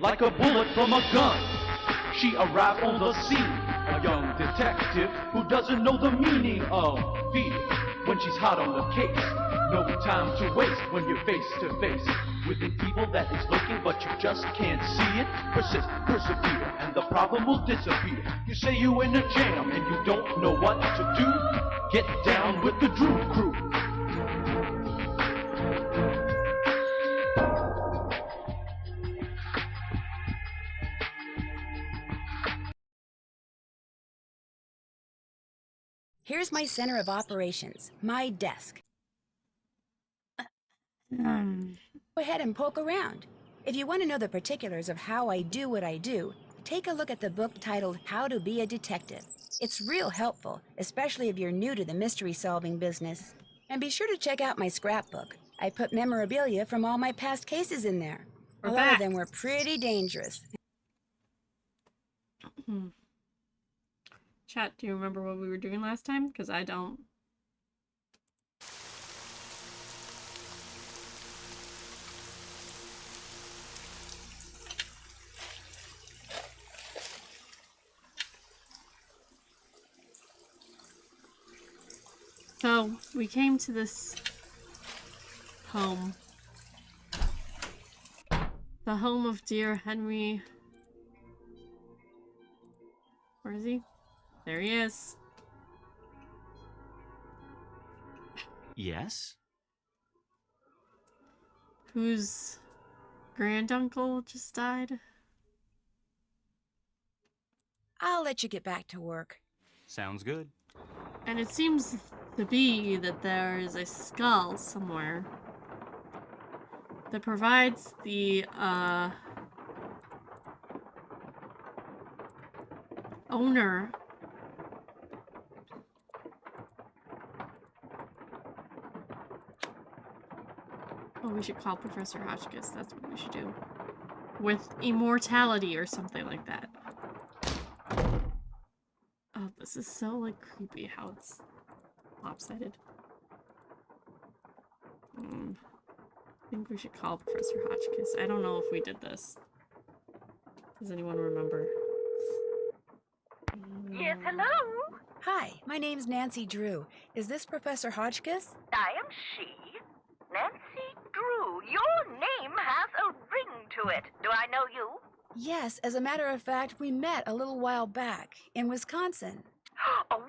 like a bullet from a gun. She arrived on the scene, a young detective who doesn't know the meaning of fear when she's hot on the case. No time to waste when you're face to face with an evil that is lurking, but you just can't see it. Persist, persevere, and the problem will disappear. You say you in a jam and you don't know what to do. Get down with the Drew Crew. Here's my center of operations, my desk. Go ahead and poke around. If you want to know the particulars of how I do what I do, take a look at the book titled How to Be a Detective. It's real helpful, especially if you're new to the mystery-solving business. And be sure to check out my scrapbook. I put memorabilia from all my past cases in there. A lot of them were pretty dangerous. Chat, do you remember what we were doing last time? Because I don't. So, we came to this home. The home of dear Henry. Where is he? There he is. Yes? Whose granduncle just died? I'll let you get back to work. Sounds good. And it seems to be that there is a skull somewhere that provides the owner we should call Professor Hotchkiss. That's what we should do. With immortality or something like that. Oh, this is so, like, creepy how it's lopsided. I think we should call Professor Hotchkiss. I don't know if we did this. Does anyone remember? Yes, hello? Hi, my name's Nancy Drew. Is this Professor Hotchkiss? I am she, Nancy Drew. Your name has a ring to it. Do I know you? Yes, as a matter of fact, we met a little while back in Wisconsin. Oh,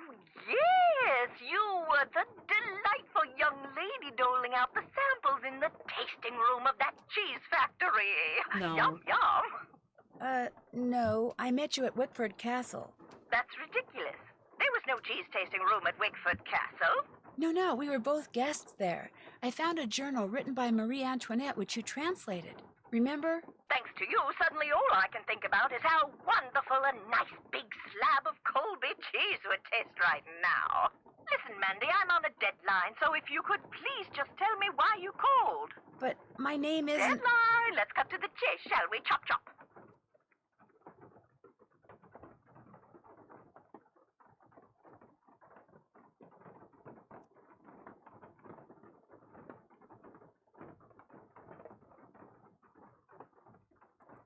yes, you were the delightful young lady doling out the samples in the tasting room of that cheese factory. No. Yum, yum. No, I met you at Wickford Castle. That's ridiculous. There was no cheese tasting room at Wickford Castle. No, we were both guests there. I found a journal written by Marie Antoinette, which you translated. Remember? Thanks to you, suddenly all I can think about is how wonderful a nice big slab of Colby cheese would taste right now. Listen, Mandy, I'm on a deadline, so if you could please just tell me why you called. But my name isn't... Deadline! Let's cut to the chase, shall we? Chop, chop.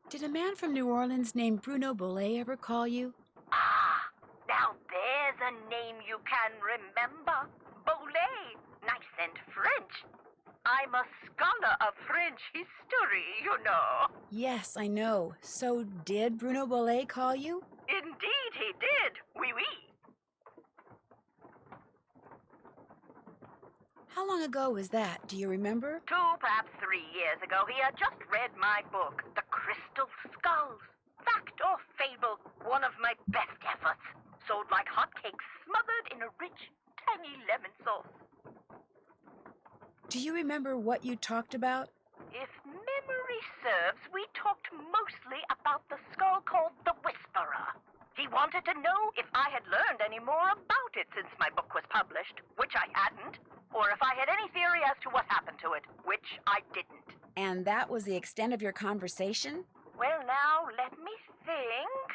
Did a man from New Orleans named Bruno Bollet ever call you? Ah, now there's a name you can remember. Bollet. Nice and French. I'm a scholar of French history, you know. Yes, I know. So did Bruno Bollet call you? Indeed he did. Oui, oui. How long ago was that? Do you remember? 2, perhaps 3 years ago, he had just read my book, The Crystal Skulls. Fact or fable, one of my best efforts. Sold like hotcakes, smothered in a rich, tangy lemon sauce. Do you remember what you talked about? If memory serves, we talked mostly about the skull called the Whisperer. He wanted to know if I had learned any more about it since my book was published, which I hadn't, or if I had any theory as to what happened to it, which I didn't. And that was the extent of your conversation? Well, now, let me think.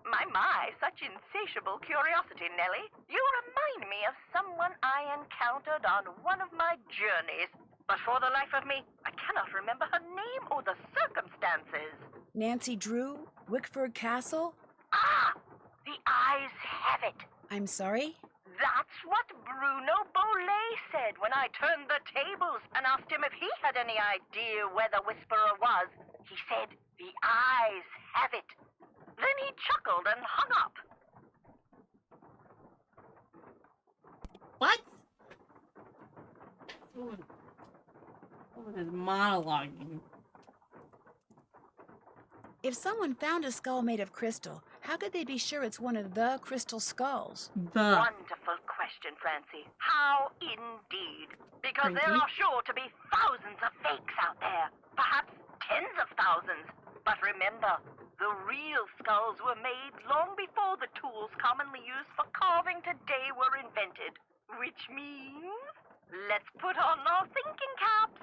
My, such insatiable curiosity, Nellie. You remind me of someone I encountered on one of my journeys. But for the life of me, I cannot remember her name or the circumstances. Nancy Drew? Wickford Castle? Ah! The eyes have it. I'm sorry? That's what Bruno Bolet said when I turned the tables and asked him if he had any idea where the Whisperer was. He said, the eyes have it. Then he chuckled and hung up. What? Someone is monologuing. If someone found a skull made of crystal, how could they be sure it's one of the crystal skulls? Wonderful question, Francie. How indeed? Because there are sure to be thousands of fakes out there. Perhaps tens of thousands. But remember, the real skulls were made long before the tools commonly used for carving today were invented. Which means, let's put on our thinking caps.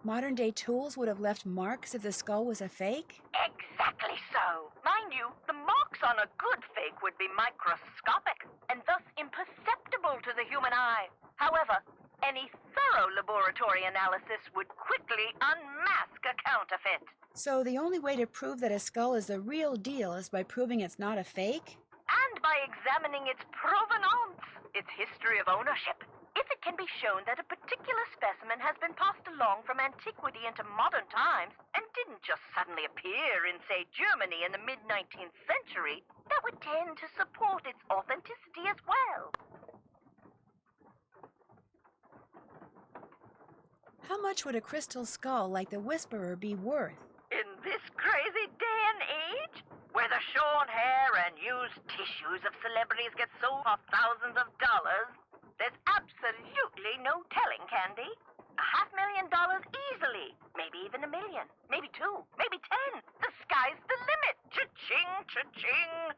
Modern-day tools would have left marks if the skull was a fake? Exactly so. Mind you, the marks on a good fake would be microscopic and thus imperceptible to the human eye. However, any thorough laboratory analysis would quickly unmask a counterfeit. So the only way to prove that a skull is the real deal is by proving it's not a fake? And by examining its provenance, its history of ownership. If it can be shown that a particular specimen has been passed along from antiquity into modern times and didn't just suddenly appear in, say, Germany in the mid-19th century, that would tend to support its authenticity as well. How much would a crystal skull like the Whisperer be worth? In this crazy day and age, where the shorn hair and used tissues of celebrities get sold for thousands of dollars, there's absolutely no telling, Candy. $500,000 easily. Maybe even $1 million. Maybe 2. Maybe 10. The sky's the limit. Cha-ching, cha-ching.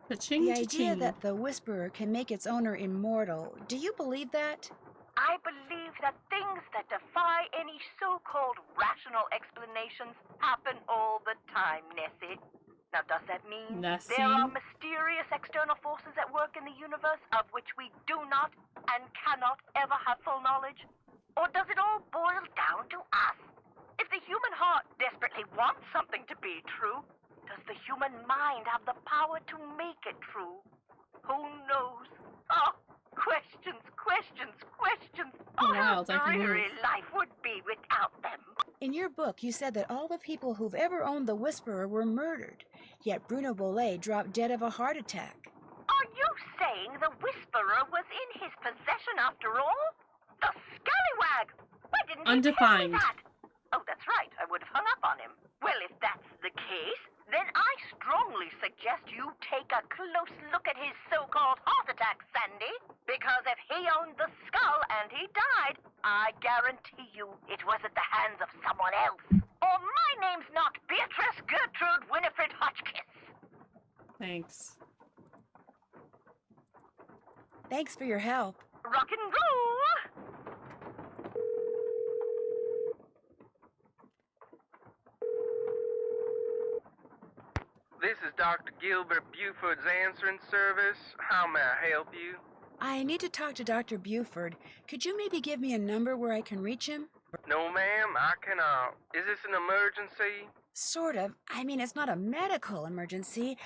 Cha-ching, The idea cha-ching. that the Whisperer can make its owner immortal, do you believe that? I believe that things that defy any so-called rational explanations happen all the time, Nessie. Now, does that mean Nessie? there are mysterious external forces at work in the universe of which we do not and cannot ever have full knowledge? Or does it all boil down to us? If the human heart desperately wants something to be true, does the human mind have the power to make it true? Who knows? Oh, questions, questions, questions. Oh, how Wild, I can dreary move. life would be without them. In your book, you said that all the people who've ever owned the Whisperer were murdered, yet Bruno Bolet dropped dead of a heart attack. Are you saying the Whisperer was in his possession after all? The scallywag! Why didn't he tell me Undefined. that? Oh, that's right. I would have hung up on him. Well, if that's the case, then I strongly suggest you take a close look at his so-called heart attack, Sandy. Because if he owned the skull and he died, I guarantee you it was at the hands of someone else. Or my name's not Beatrice Gertrude Winifred Hotchkiss. Thanks. Thanks for your help. Rock and roll! This is Dr. Gilbert Buford's answering service. How may I help you? I need to talk to Dr. Buford. Could you maybe give me a number where I can reach him? No, ma'am, I cannot. Is this an emergency? Sort of. I mean, it's not a medical emergency.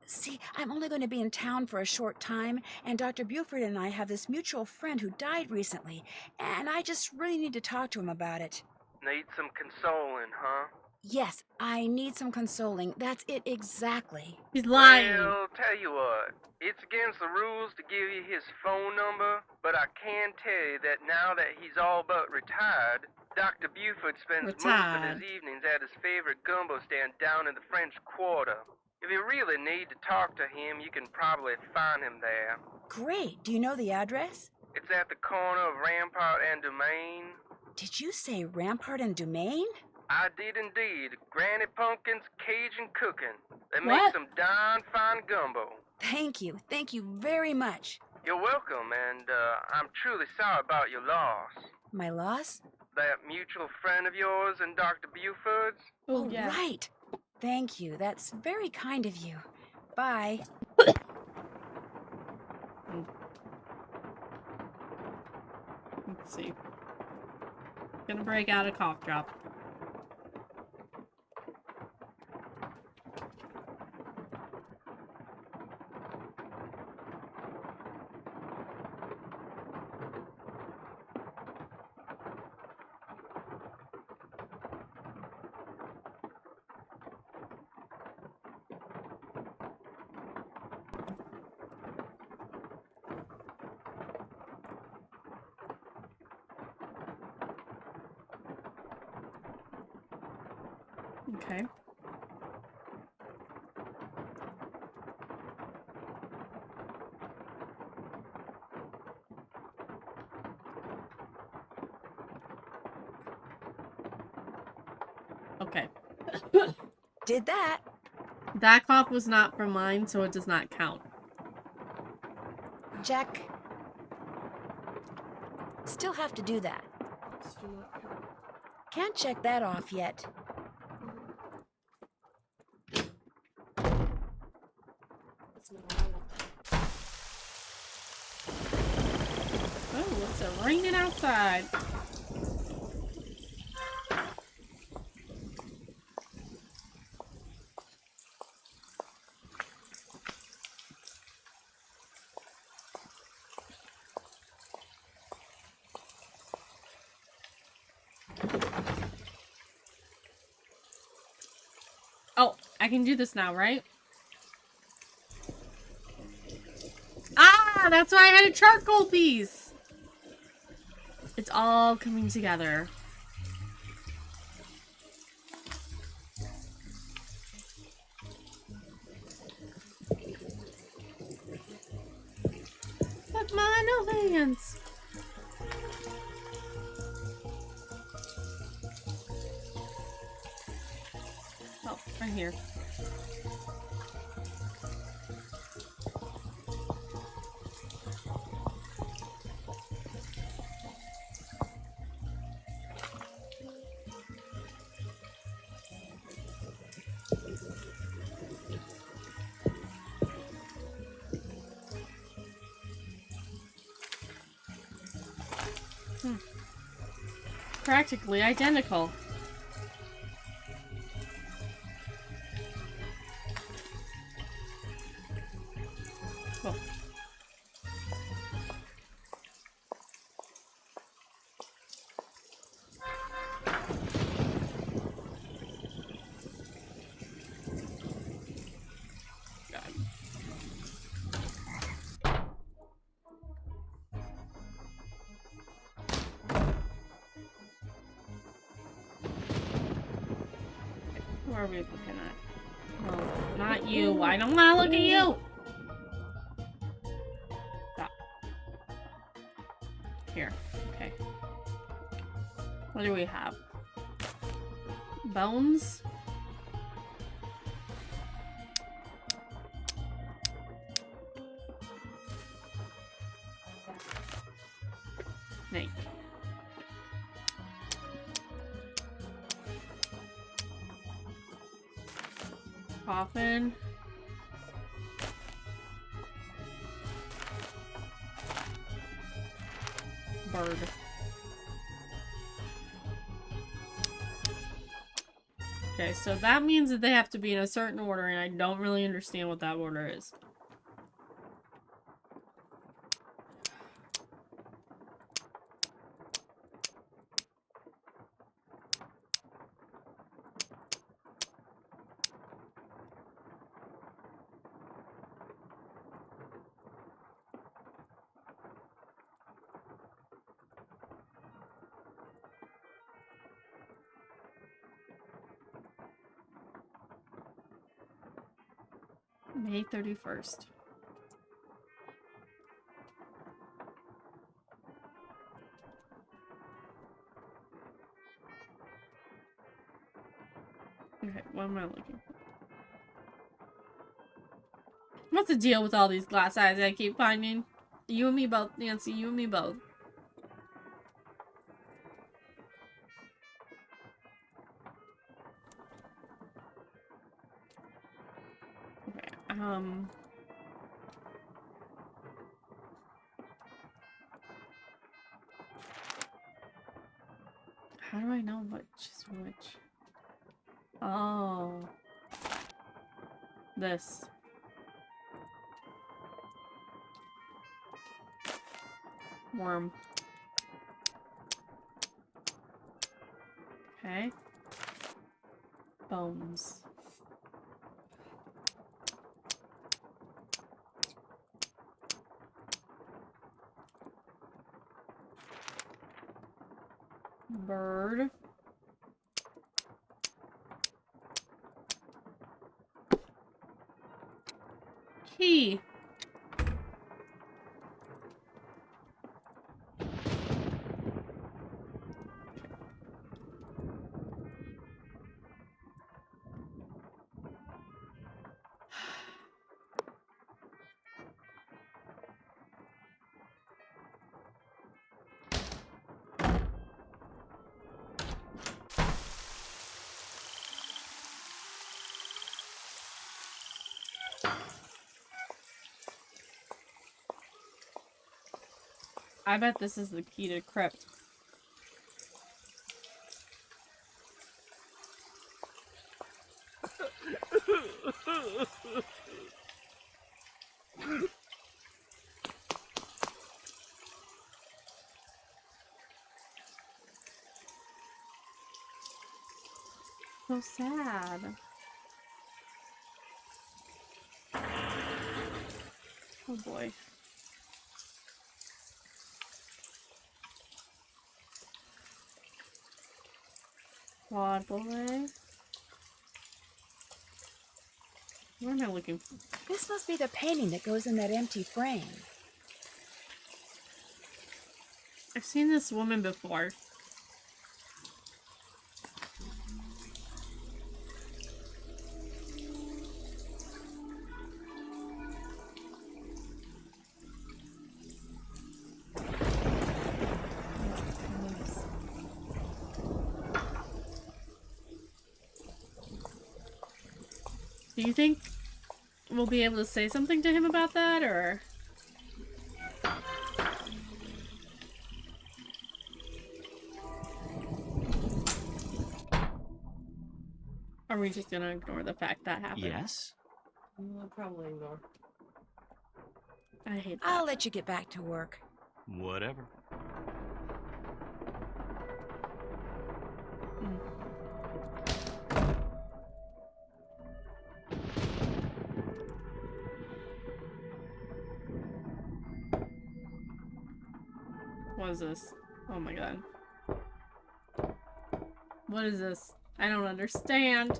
See, I'm only going to be in town for a short time, and Dr. Buford and I have this mutual friend who died recently, and I just really need to talk to him about it. Need some consoling, huh? Yes, I need some consoling. That's it exactly. He's lying. Well, tell you what. It's against the rules to give you his phone number, but I can tell you that now that he's all but retired, Dr. Buford spends most of his evenings at his favorite gumbo stand down in the French Quarter. If you really need to talk to him, you can probably find him there. Great. Do you know the address? It's at the corner of Rampart and Domain. Did you say Rampart and Domain? I did indeed. Granny Pumpkin's Cajun cooking. They What? make some darn fine gumbo. Thank you. Thank you very much. You're welcome, and I'm truly sorry about your loss. My loss? That mutual friend of yours and Dr. Buford's? Oh, yeah. Right. Thank you. That's very kind of you. Bye. Let's see. Gonna break out a cough drop. Okay. Okay. Did that. That cough was not from mine, so it does not count. Check. Still have to do that. Can't check that off yet. Oh, it's raining outside. Oh, I can do this now, right? Ah, that's why I had a charcoal piece. It's all coming together. Look, my no hands. Oh, right here. Practically identical. Cool. Where are we looking at? No, not you. I don't want to look at you. Stop. Here. Okay. What do we have? Bones? Snake. Coffin. Bird. Okay, so that means that they have to be in a certain order, and I don't really understand what that order is. May 31st. Okay, what am I looking for? What's the deal with all these glass eyes I keep finding? You and me both, Nancy, you and me both. How do I know which is which? Oh. This. Worm. Okay. Bones. Bird. Key. I bet this is the key to crypt. So sad. Oh boy. Quad boy. What am I looking for? This must be the painting that goes in that empty frame. I've seen this woman before. Do you think we'll be able to say something to him about that, or? Are we just gonna ignore the fact that happened? Yes? I'll probably ignore. I hate that. I'll let you get back to work. Whatever. What is this? Oh my god. What is this? I don't understand.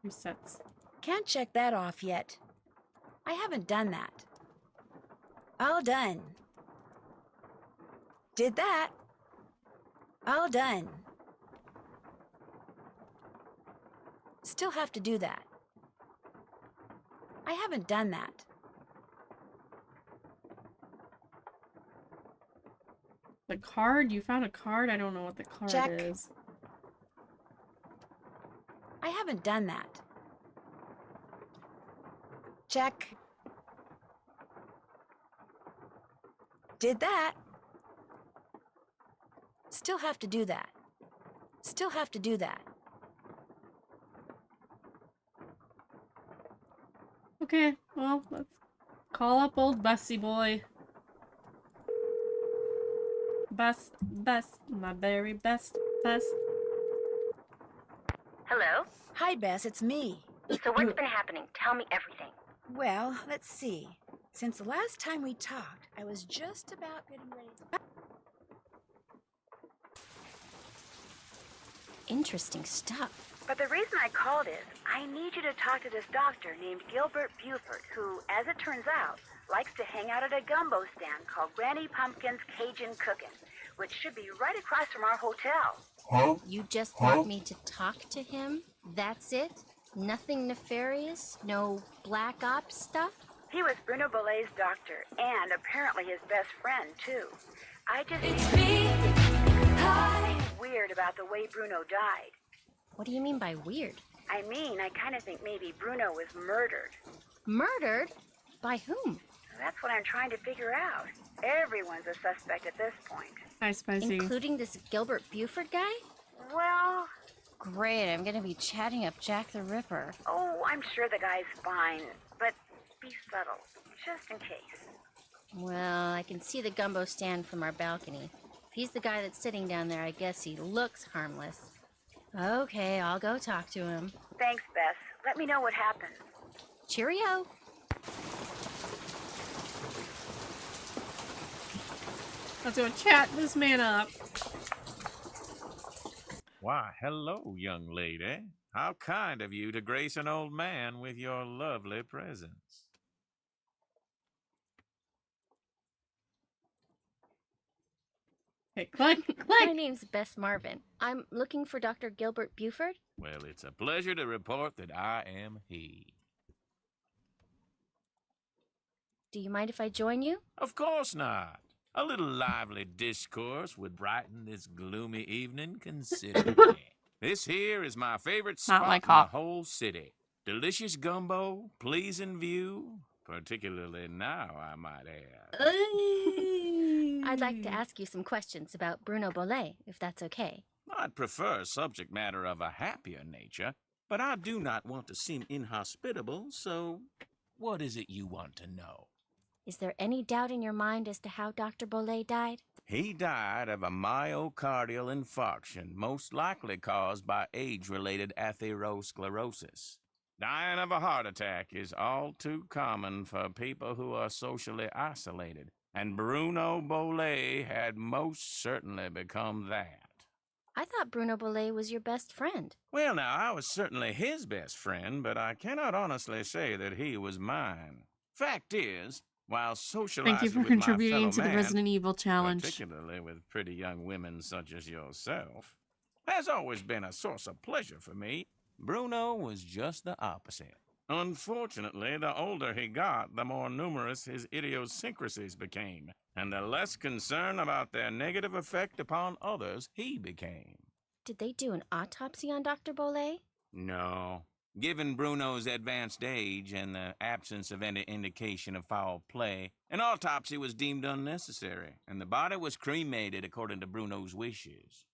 Resets. Can't check that off yet. I haven't done that. All done. Did that. All done. Still have to do that. I haven't done that. The card? You found a card? I don't know what the card Check. is. I haven't done that. Check. Did that. Still have to do that. Still have to do that. Okay, well, let's call up old Bessie boy. Best, my very best. Hello? Hi, Bess, it's me. So what's been happening? Tell me everything. Well, let's see. Since the last time we talked, I was just about getting ready to... Interesting stuff. But the reason I called is, I need you to talk to this doctor named Gilbert Buford, who, as it turns out, likes to hang out at a gumbo stand called Granny Pumpkin's Cajun Cookin', which should be right across from our hotel. You just want me to talk to him? That's it? Nothing nefarious? No black ops stuff? He was Bruno Bolet's doctor, and apparently his best friend, too. I just... weird about the way Bruno died. What do you mean by weird? I mean, I kind of think maybe Bruno was murdered. Murdered? By whom? That's what I'm trying to figure out. Everyone's a suspect at this point. Hi, Spicy. Including this Gilbert Buford guy? Well... Great, I'm gonna be chatting up Jack the Ripper. Oh, I'm sure the guy's fine, but be subtle, just in case. Well, I can see the gumbo stand from our balcony. If he's the guy that's sitting down there, I guess he looks harmless. Okay, I'll go talk to him. Thanks, Bess. Let me know what happens. Cheerio! Let's go chat this man up. Why, hello, young lady. How kind of you to grace an old man with your lovely presence. Okay, click, My click. name's Bess Marvin. I'm looking for Dr. Gilbert Buford. Well, it's a pleasure to report that I am he. Do you mind if I join you? Of course not. A little lively discourse would brighten this gloomy evening considerably. This here is my favorite Not spot like in the hot. whole city. Delicious gumbo, pleasing view, particularly now, I might add. I'd like to ask you some questions about Bruno Bolet, if that's okay. I'd prefer subject matter of a happier nature, but I do not want to seem inhospitable, so what is it you want to know? Is there any doubt in your mind as to how Dr. Bolet died? He died of a myocardial infarction, most likely caused by age-related atherosclerosis. Dying of a heart attack is all too common for people who are socially isolated, and Bruno Bolet had most certainly become that. I thought Bruno Bolet was your best friend. Well, now, I was certainly his best friend, but I cannot honestly say that he was mine. Fact is, while socializing Thank you for with contributing my to fellow the man, Resident Evil challenge. particularly with pretty young women such as yourself, has always been a source of pleasure for me. Bruno was just the opposite. Unfortunately, the older he got, the more numerous his idiosyncrasies became, and the less concerned about their negative effect upon others he became. Did they do an autopsy on Dr. Bolet? No. Given Bruno's advanced age and the absence of any indication of foul play, an autopsy was deemed unnecessary, and the body was cremated according to Bruno's wishes.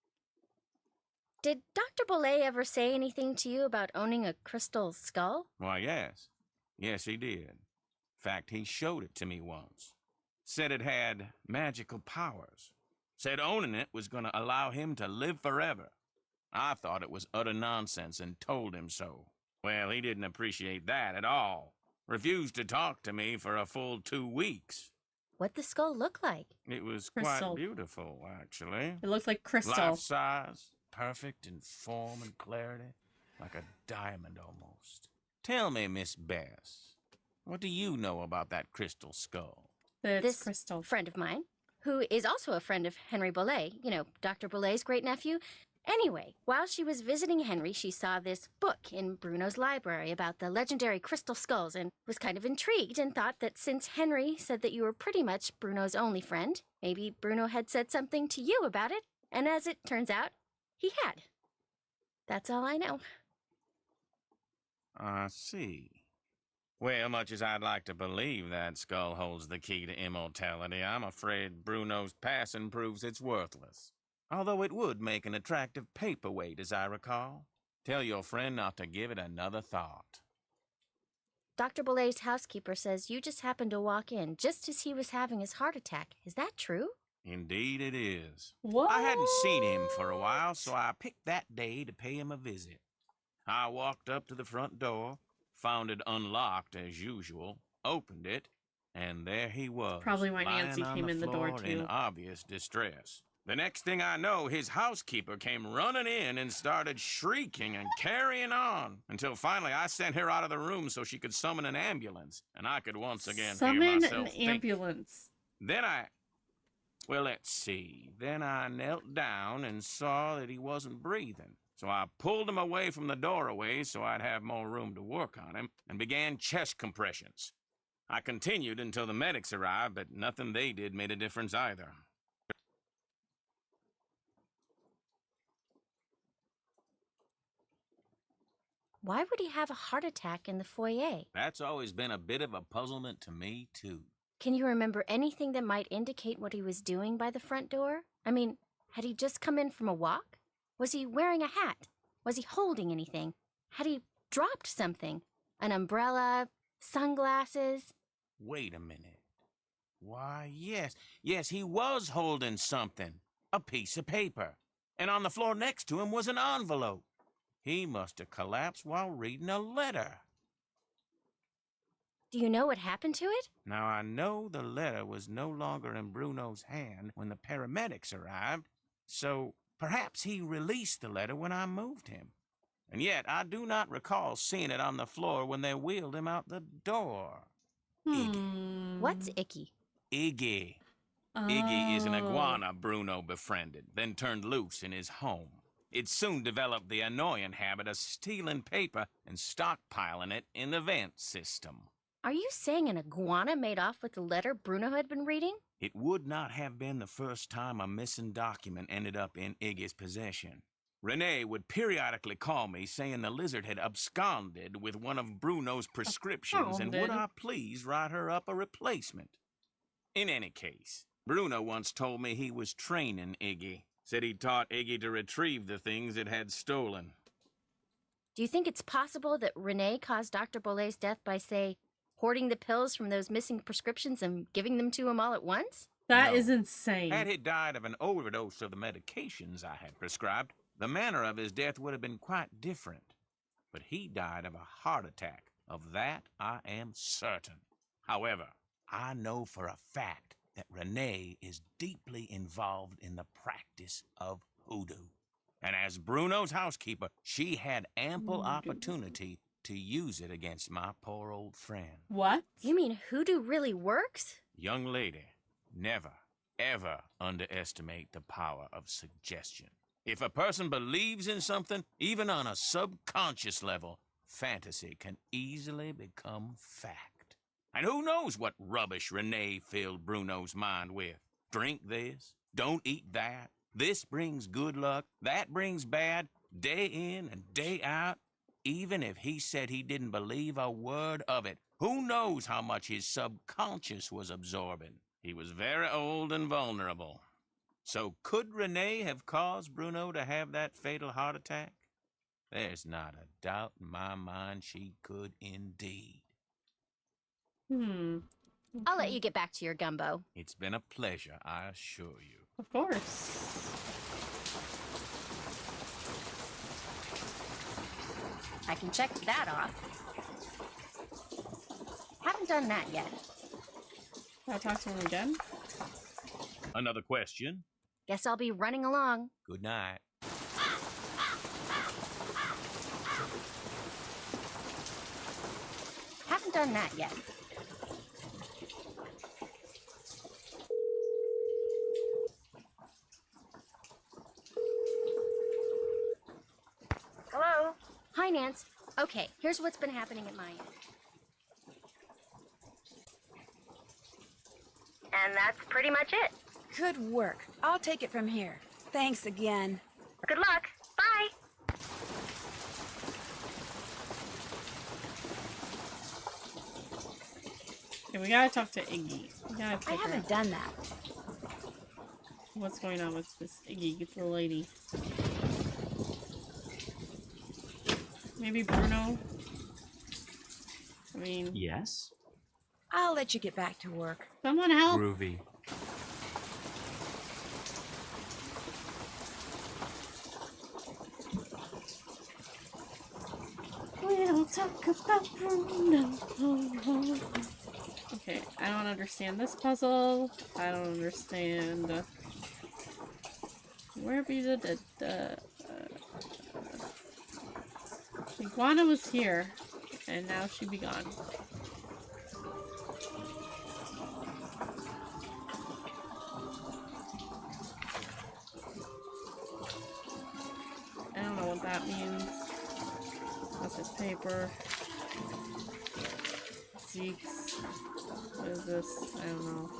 Did Dr. Bolet ever say anything to you about owning a crystal skull? Why, yes. Yes, he did. In fact, he showed it to me once. Said it had magical powers. Said owning it was going to allow him to live forever. I thought it was utter nonsense and told him so. Well, he didn't appreciate that at all. Refused to talk to me for a full 2 weeks. What'd the skull look like? It was Crystal. quite beautiful, actually. It looks like crystal. Life-size, perfect in form and clarity, like a diamond almost. Tell me, Miss Bess, what do you know about that crystal skull? It's This crystal. friend of mine, who is also a friend of Henry Bolet, you know, Dr. Bolet's great-nephew. Anyway, while she was visiting Henry, she saw this book in Bruno's library about the legendary crystal skulls and was kind of intrigued and thought that since Henry said that you were pretty much Bruno's only friend, maybe Bruno had said something to you about it, and as it turns out, he had. That's all I know. I see. Well, much as I'd like to believe that skull holds the key to immortality, I'm afraid Bruno's passing proves it's worthless. Although it would make an attractive paperweight, as I recall. Tell your friend not to give it another thought. Dr. Bolet's housekeeper says you just happened to walk in just as he was having his heart attack. Is that true? Indeed it is. What? I hadn't seen him for a while, so I picked that day to pay him a visit. I walked up to the front door, found it unlocked as usual, opened it, and there he was. Probably why lying Nancy on came in the door, floor in too. obvious distress. The next thing I know, his housekeeper came running in and started shrieking and carrying on until finally I sent her out of the room so she could summon an ambulance and I could once again hear Summon myself an think. ambulance. Then I Well, let's see. Then I knelt down and saw that he wasn't breathing. So I pulled him away from the doorway so I'd have more room to work on him and began chest compressions. I continued until the medics arrived, but nothing they did made a difference either. Why would he have a heart attack in the foyer? That's always been a bit of a puzzlement to me, too. Can you remember anything that might indicate what he was doing by the front door? I mean, had he just come in from a walk? Was he wearing a hat? Was he holding anything? Had he dropped something? An umbrella? Sunglasses? Wait a minute. Why, yes, he was holding something. A piece of paper. And on the floor next to him was an envelope. He must have collapsed while reading a letter. Do you know what happened to it? Now, I know the letter was no longer in Bruno's hand when the paramedics arrived, so perhaps he released the letter when I moved him. And yet, I do not recall seeing it on the floor when they wheeled him out the door. Iggy. What's Icky? Iggy. Iggy is an iguana Bruno befriended, then turned loose in his home. It soon developed the annoying habit of stealing paper and stockpiling it in the vent system. Are you saying an iguana made off with the letter Bruno had been reading? It would not have been the first time a missing document ended up in Iggy's possession. Renee would periodically call me saying the lizard had absconded with one of Bruno's prescriptions and would I please write her up a replacement. In any case, Bruno once told me he was training Iggy. Said he taught Iggy to retrieve the things it had stolen. Do you think it's possible that Renee caused Dr. Bolet's death by, say, hoarding the pills from those missing prescriptions and giving them to him all at once? That is insane. Had he died of an overdose of the medications I had prescribed, the manner of his death would have been quite different. But he died of a heart attack. Of that I am certain. However, I know for a fact that Renee is deeply involved in the practice of hoodoo. And as Bruno's housekeeper, she had ample opportunity to use it against my poor old friend. What? You mean hoodoo really works? Young lady, never, ever underestimate the power of suggestion. If a person believes in something, even on a subconscious level, fantasy can easily become fact. And who knows what rubbish Renee filled Bruno's mind with? Drink this, don't eat that. This brings good luck, that brings bad, day in and day out. Even if he said he didn't believe a word of it, who knows how much his subconscious was absorbing? He was very old and vulnerable. So could Renee have caused Bruno to have that fatal heart attack? There's not a doubt in my mind she could indeed. Okay. I'll let you get back to your gumbo. It's been a pleasure, I assure you. Of course. I can check that off. Haven't done that yet. I'll talk to him again. Another question? Guess I'll be running along. Good night. Haven't done that yet. Hello? Hi, Nance. Okay, here's what's been happening at my end. And that's pretty much it. Good work. I'll take it from here. Thanks again. Good luck. Bye. Okay, we gotta talk to Iggy. We gotta I figure haven't out done that. what's going on with this Iggy, the lady. Maybe Bruno? I mean... Yes? I'll let you get back to work. Someone help! Groovy. We'll talk about Bruno. Okay, I don't understand this puzzle. I don't understand... where be the iguana was here, and now she be gone. Paper. Zeeks. What is this? I don't know.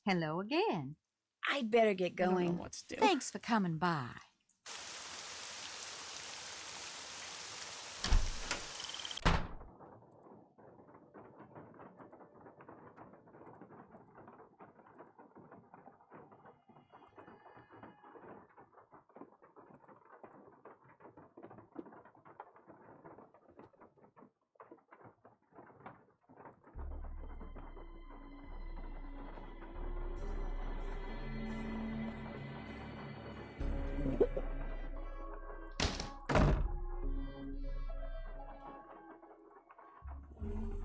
Hello again. I'd better get I don't know going. what to do. Thanks for coming by.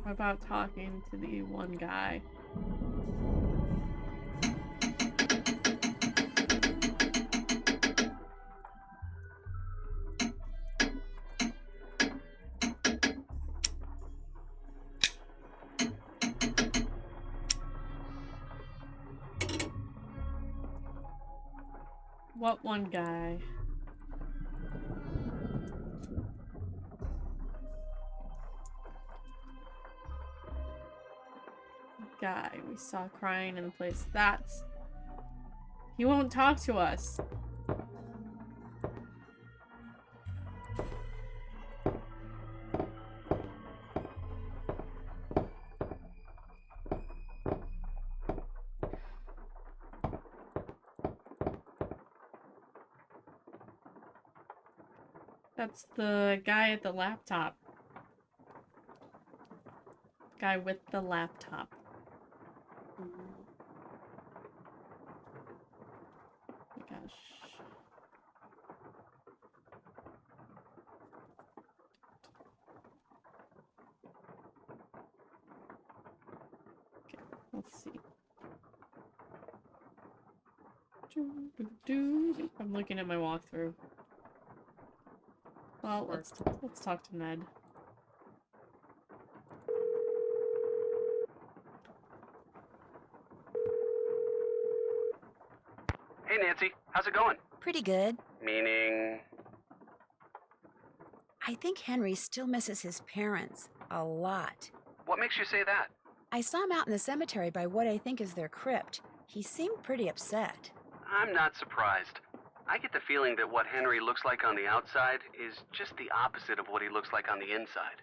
What about talking to the one guy? What one guy? Guy we saw crying in the place. That's... He won't talk to us. That's the guy at the laptop. Guy with the laptop. Oh my gosh. Okay, let's see. I'm looking at my walkthrough. Well, let's talk to Ned. Hey, Nancy. How's it going? Pretty good. Meaning... I think Henry still misses his parents. A lot. What makes you say that? I saw him out in the cemetery by what I think is their crypt. He seemed pretty upset. I'm not surprised. I get the feeling that what Henry looks like on the outside is just the opposite of what he looks like on the inside.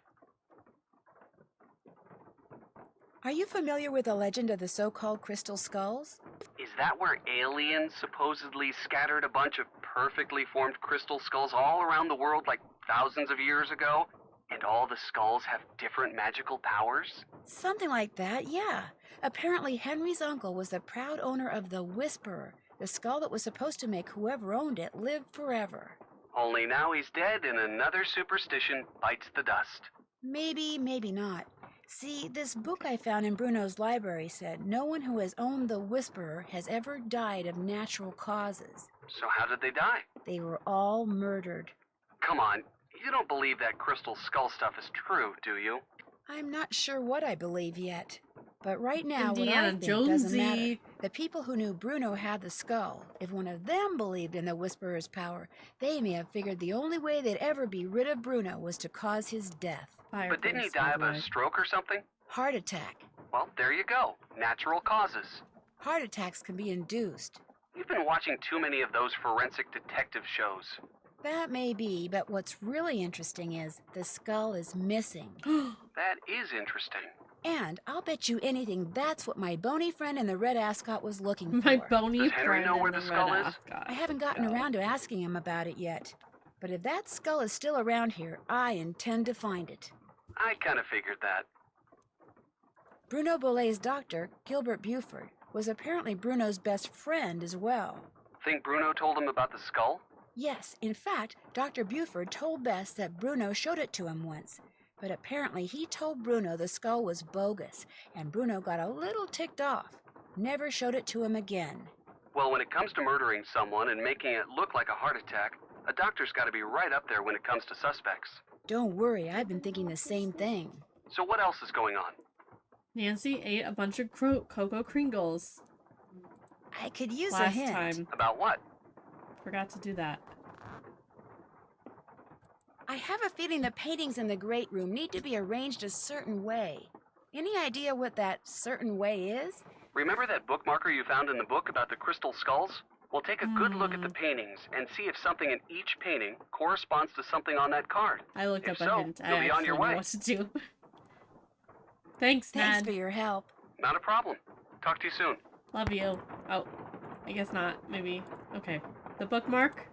Are you familiar with the legend of the so-called crystal skulls? Is that where aliens supposedly scattered a bunch of perfectly formed crystal skulls all around the world like thousands of years ago? And all the skulls have different magical powers? Something like that, yeah. Apparently Henry's uncle was the proud owner of the Whisperer, the skull that was supposed to make whoever owned it live forever. Only now he's dead and another superstition bites the dust. Maybe, maybe not. See, this book I found in Bruno's library said no one who has owned the Whisperer has ever died of natural causes. So how did they die? They were all murdered. Come on, you don't believe that crystal skull stuff is true, do you? I'm not sure what I believe yet. But right now, what I Indiana think doesn't matter. Jonesy. The people who knew Bruno had the skull, if one of them believed in the Whisperer's power, they may have figured the only way they'd ever be rid of Bruno was to cause his death. But didn't he die of a stroke or something? Heart attack. Well, there you go. Natural causes. Heart attacks can be induced. You've been watching too many of those forensic detective shows. That may be, but what's really interesting is the skull is missing. That is interesting. And I'll bet you anything that's what my bony friend in the red ascot was looking for. My bony Does Henry friend know in where the the skull red is? ascot. I haven't gotten around to asking him about it yet. But if that skull is still around here, I intend to find it. I kind of figured that. Bruno Bolet's doctor, Gilbert Buford, was apparently Bruno's best friend as well. Think Bruno told him about the skull? Yes, in fact, Dr. Buford told Bess that Bruno showed it to him once. But apparently he told Bruno the skull was bogus, and Bruno got a little ticked off. Never showed it to him again. Well, when it comes to murdering someone and making it look like a heart attack, a doctor's got to be right up there when it comes to suspects. Don't worry, I've been thinking the same thing. So what else is going on? Nancy ate a bunch of Cocoa Kringles I could use a last hint. time. About what? Forgot to do that. I have a feeling the paintings in the great room need to be arranged a certain way. Any idea what that certain way is? Remember that bookmarker you found in the book about the crystal skulls? Well, take a good look at the paintings and see if something in each painting corresponds to something on that card. I looked If up so, a hint. I you'll be on actually your know way. what to do. Thanks, Thanks Ned. for your help. Not a problem. Talk to you soon. Love you. Oh, I guess not. Maybe. Okay. The bookmark.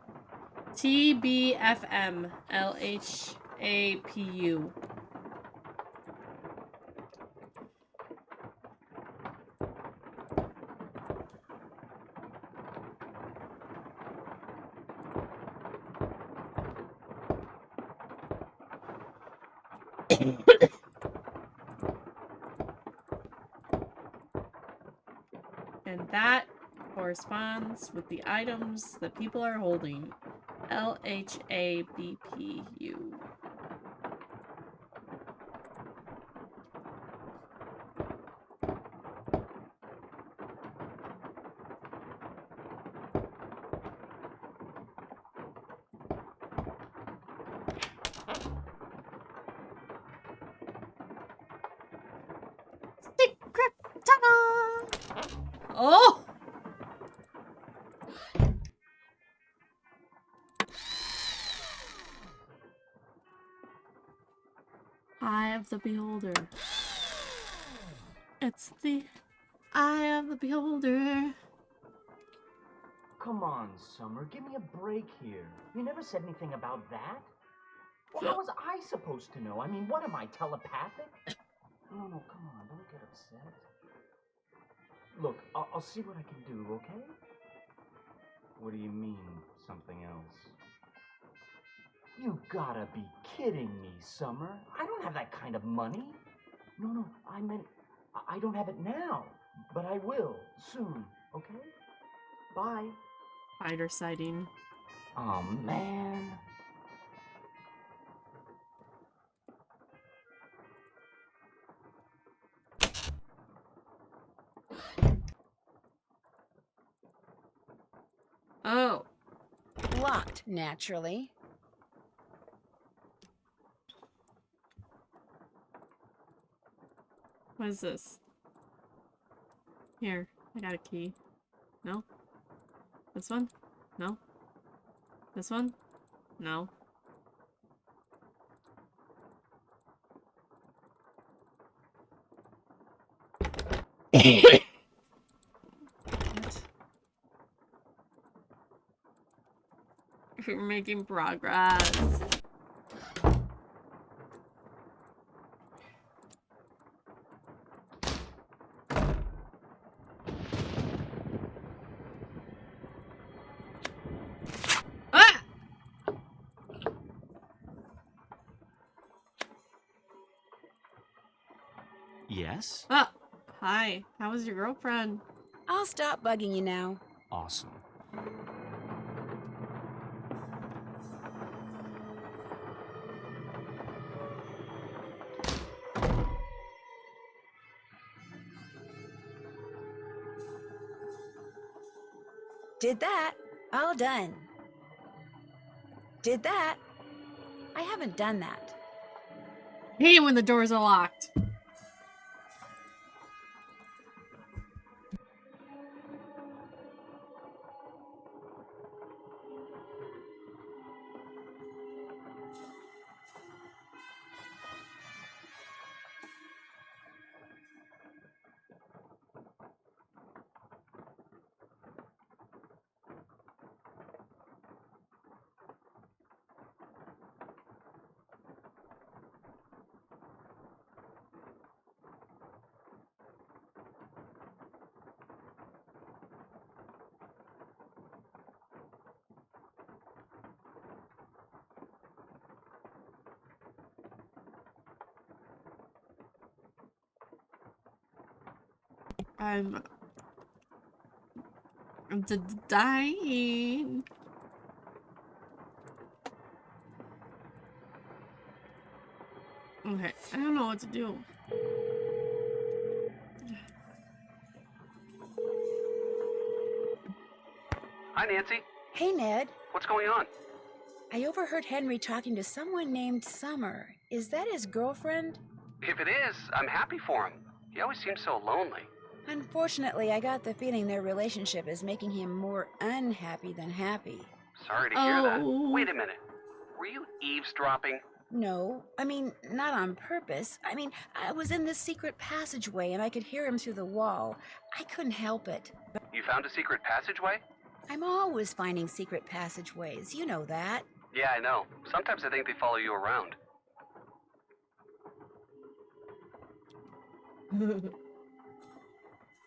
TBFM LHAPU. And that corresponds with the items that people are holding. LHABPU. Secret tunnel! Oh! Eye of the Beholder. It's the Eye of the Beholder. Come on, Summer, give me a break here. You never said anything about that. Well, how was I supposed to know? I mean, what am I, telepathic? No, come on, don't get upset. Look, I'll see what I can do, okay? What do you mean, something else? You gotta be kidding me, Summer. I don't have that kind of money. No, I meant, I don't have it now. But I will, soon, okay? Bye. Spider sighting. Oh, man. Oh. Locked, naturally. What is this? Here, I got a key. No? This one? No? This one? No. What? We're making progress. Ah! Yes? Oh, hi. How was your girlfriend? I'll stop bugging you now. Awesome. Did that. All done. Did that. I haven't done that. I hate it when the doors are locked. I'm dying. Okay, I don't know what to do. Hi, Nancy. Hey, Ned. What's going on? I overheard Henry talking to someone named Summer. Is that his girlfriend? If it is, I'm happy for him. He always seems so lonely. Unfortunately, I got the feeling their relationship is making him more unhappy than happy. Sorry to hear that. Wait a minute. Were you eavesdropping? No, I mean, not on purpose. I mean, I was in this secret passageway and I could hear him through the wall. I couldn't help it. You found a secret passageway? I'm always finding secret passageways. You know that. Yeah, I know. Sometimes I think they follow you around.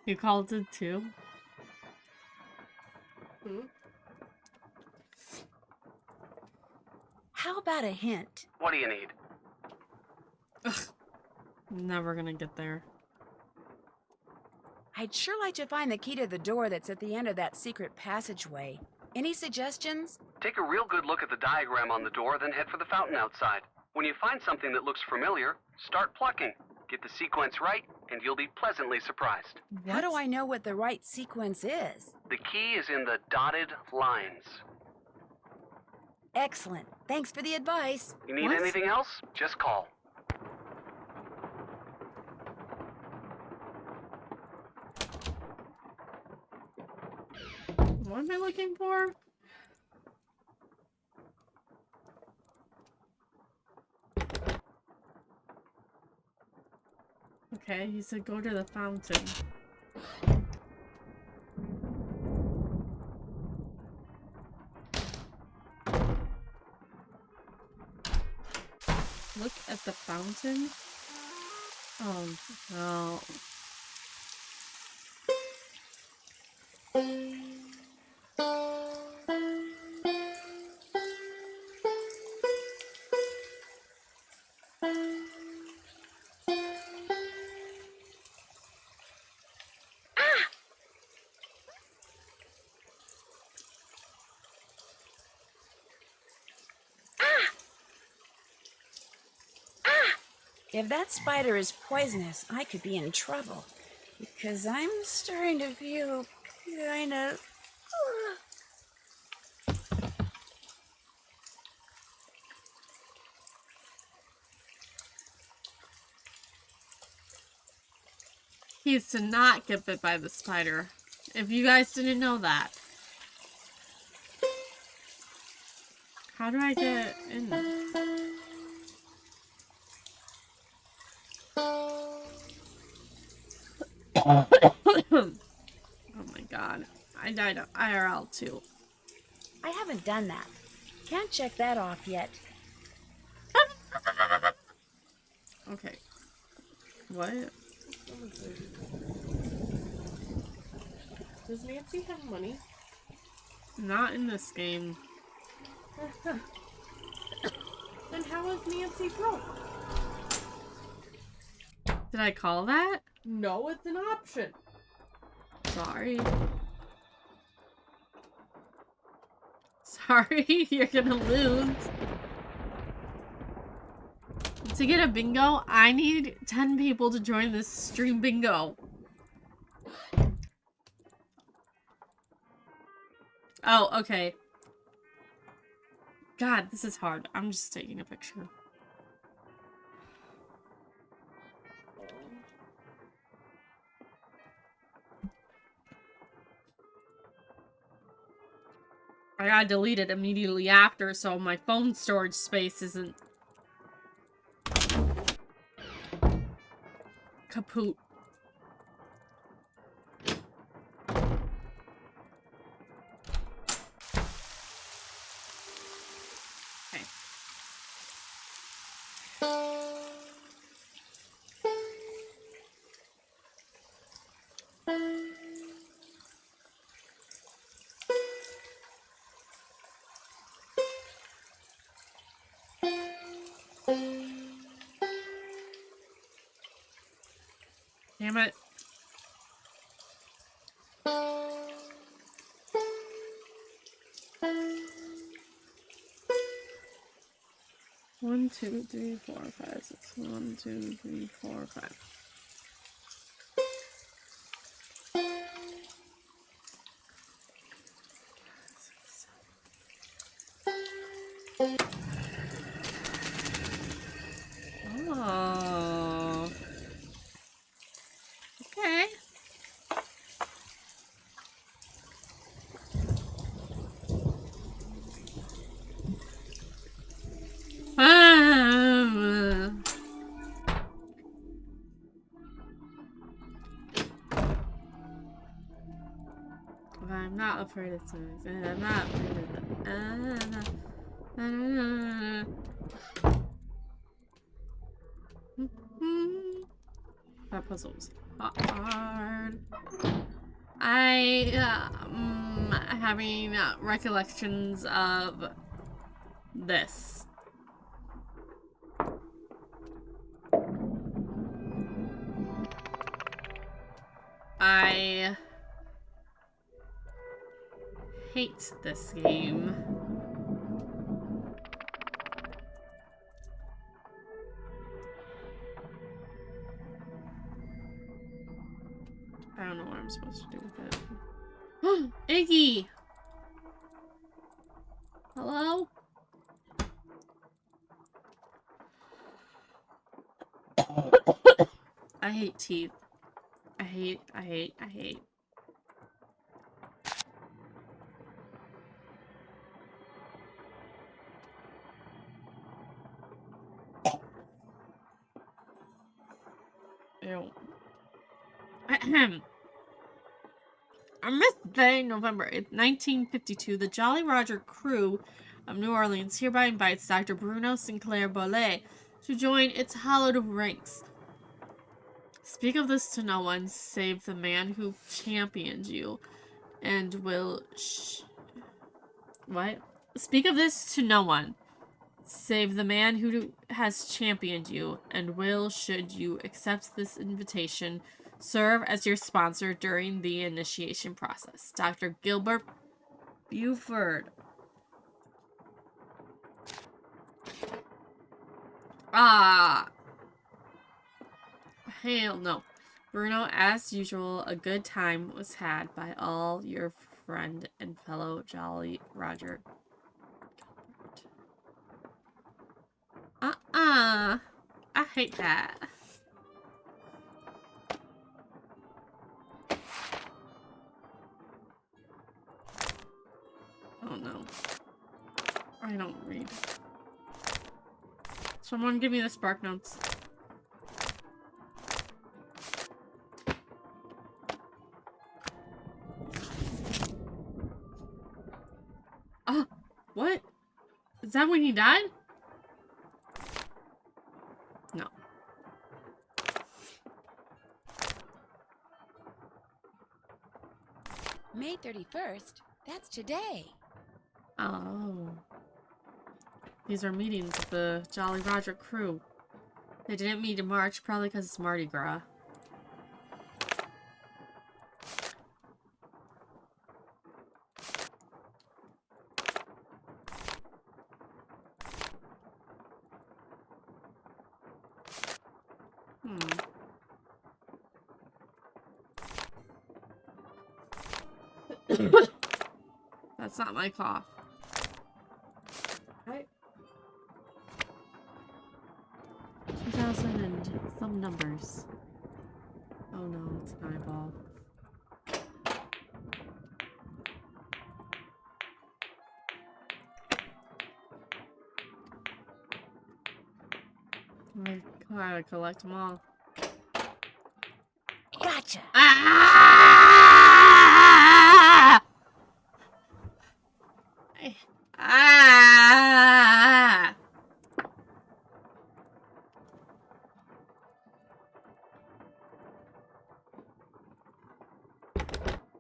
You called it too? How about a hint? What do you need? Ugh. Never gonna get there. I'd sure like to find the key to the door that's at the end of that secret passageway. Any suggestions? Take a real good look at the diagram on the door, then head for the fountain outside. When you find something that looks familiar, start plucking. Get the sequence right, and you'll be pleasantly surprised. What? How do I know what the right sequence is? The key is in the dotted lines. Excellent. Thanks for the advice. You need anything else? Just call. What am I looking for? Okay, he said go to the fountain. Look at the fountain? Oh, no. If that spider is poisonous, I could be in trouble. Because I'm starting to feel kind of... He's to not get bit by the spider. If you guys didn't know that. How do I get in? Oh my god. I died of IRL too. I haven't done that. Can't check that off yet. Okay. What? Does Nancy have money? Not in this game. Then how is Nancy broke? Did I call that? No, it's an option. Sorry. Sorry, you're gonna lose. To get a bingo, I need 10 people to join this stream bingo. Oh, okay. God, this is hard. I'm just taking a picture. I gotta delete it immediately after so my phone storage space isn't kaput. Okay. Damn it. One, two, three, four, five, six. 1, 2, 3, 4, 5. Oh. Okay. I'm not afraid of things, and I'm not afraid of that puzzle's hard. Having recollections of this. I hate this game. I don't know what I'm supposed to do with it. Iggy! Hello? I hate teeth. I hate. Ew. On this day, November 8th, 1952, the Jolly Roger crew of New Orleans hereby invites Dr. Bruno Sinclair Bollet to join its hallowed ranks. Speak of this to no one, save the man who championed you, and will What? Speak of this to no one, save the man who has championed you, and will, should you accept this invitation, serve as your sponsor during the initiation process. Dr. Gilbert Buford. Hell no. Bruno, as usual, a good time was had by all your friend and fellow Jolly Roger. I hate that. Oh no. I don't read. Someone give me the spark notes. What? Is that when he died? No. May 31st? That's today. Oh. These are meetings of the Jolly Roger crew. They didn't meet in March, probably because it's Mardi Gras. That's not my cough. Right. 2000 and some numbers. Oh no, it's an eyeball. I gotta collect them all. Gotcha!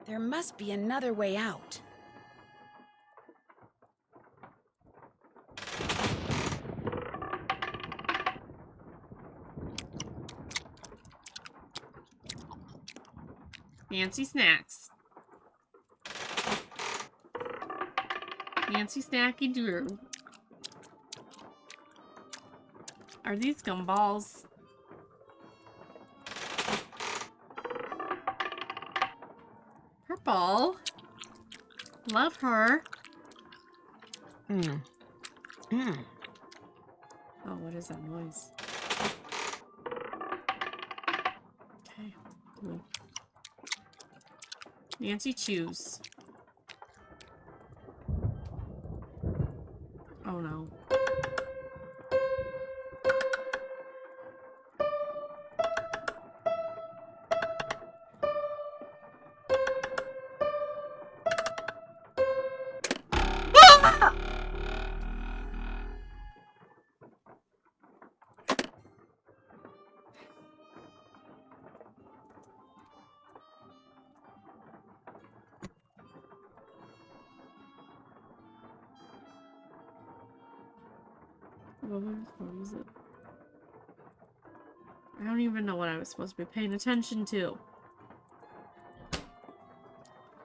There must be another way out. Fancy snacks. Fancy snacky Drew. Are these gumballs? Purple. Love her. Oh, what is that noise? Okay. Cool. Nancy Chews. Oh no. What was it? I don't even know what I was supposed to be paying attention to.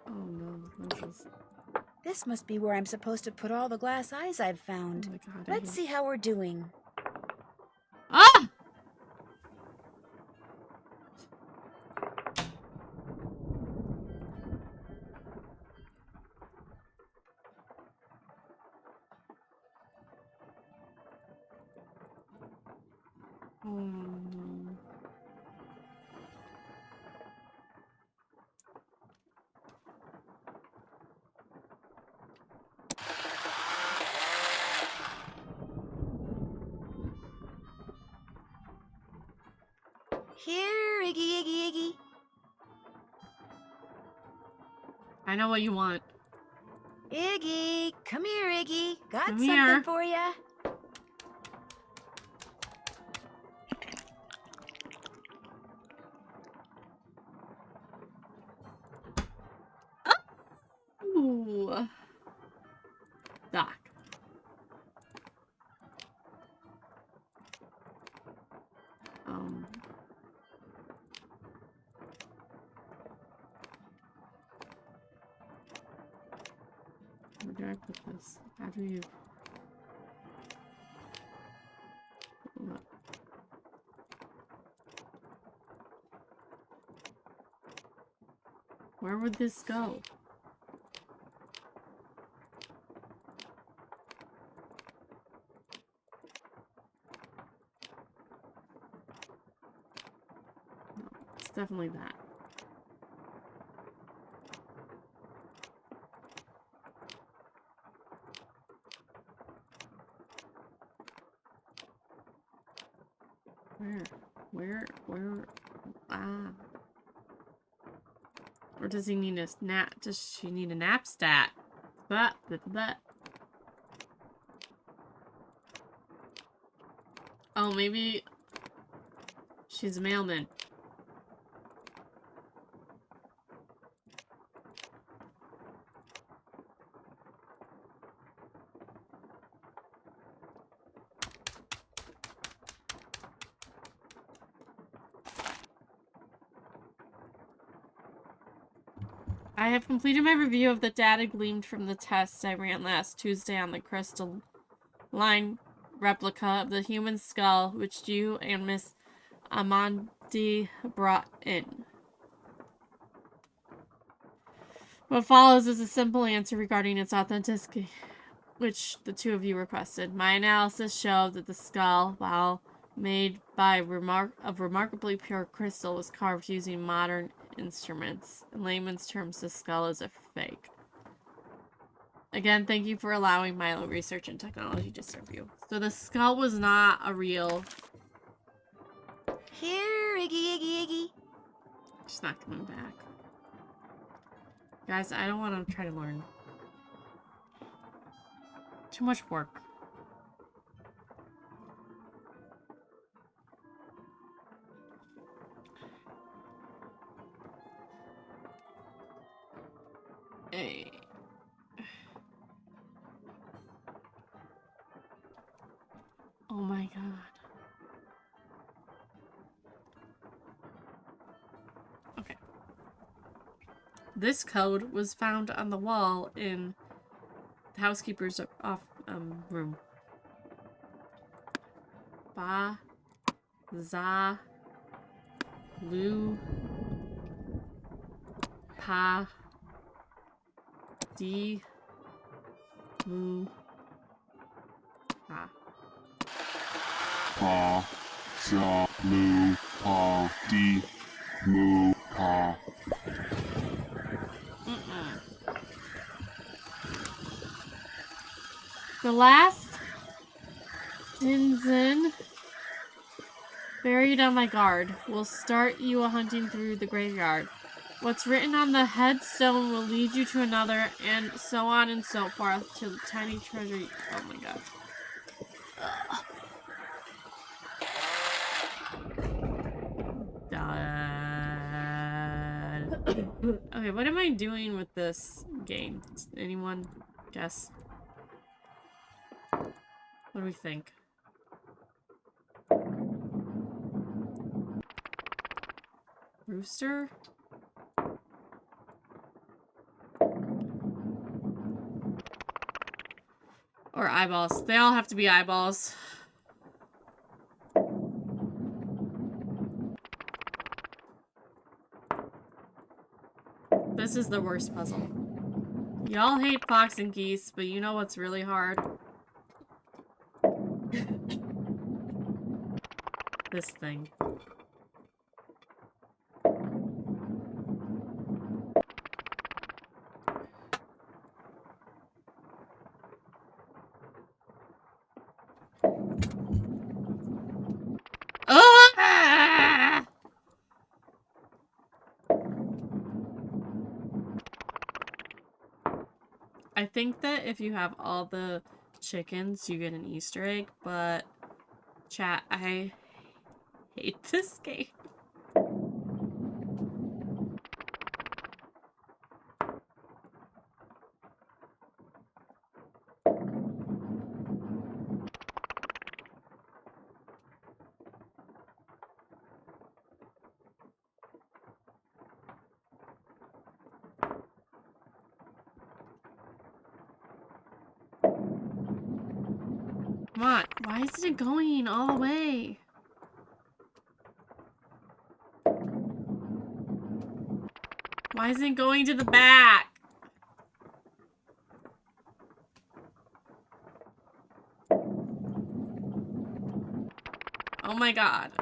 Oh no, what is this? This must be where I'm supposed to put all the glass eyes I've found. Oh my God, Let's see how we're doing. Ah! Oh no. Here, Iggy, Iggy, Iggy. I know what you want. Iggy, come here, Iggy. Got Come something here. for ya. Ooh. Doc. Where do I put this? How do you... What? Where would this go? No, it's definitely that. Where? Ah. Or does he need a nap? Does she need a nap stat? But. Oh, maybe she's a mailman. I have completed my review of the data gleaned from the tests I ran last Tuesday on the crystalline replica of the human skull, which you and Miss Amandi brought in. What follows is a simple answer regarding its authenticity, which the two of you requested. My analysis showed that the skull, while made by remarkably pure crystal, was carved using modern instruments. In layman's terms, the skull is a fake. Again, thank you for allowing Milo Research and Technology to serve you. So the skull was not a real... Here, Iggy, Iggy, Iggy. She's not coming back. Guys, I don't want to try to learn. Too much work. Hey. Oh my god. Okay. This code was found on the wall in the housekeeper's room. Ba, za, lu, pa, di, mu, Ah. Pa, cha, moo, pa, dee, moo, pa. The last Dinzen buried on my guard will start you a hunting through the graveyard. What's written on the headstone will lead you to another, and so on and so forth to the tiny treasure. Oh my god. Okay, what am I doing with this game? Anyone guess? What do we think? Rooster? Or eyeballs. They all have to be eyeballs. This is the worst puzzle. Y'all hate fox and geese, but you know what's really hard? This thing. Ah! I think that if you have all the chickens, you get an Easter egg, but chat, I hate this game. Come on, why isn't it going all the way? Why isn't it going to the back? Oh my god.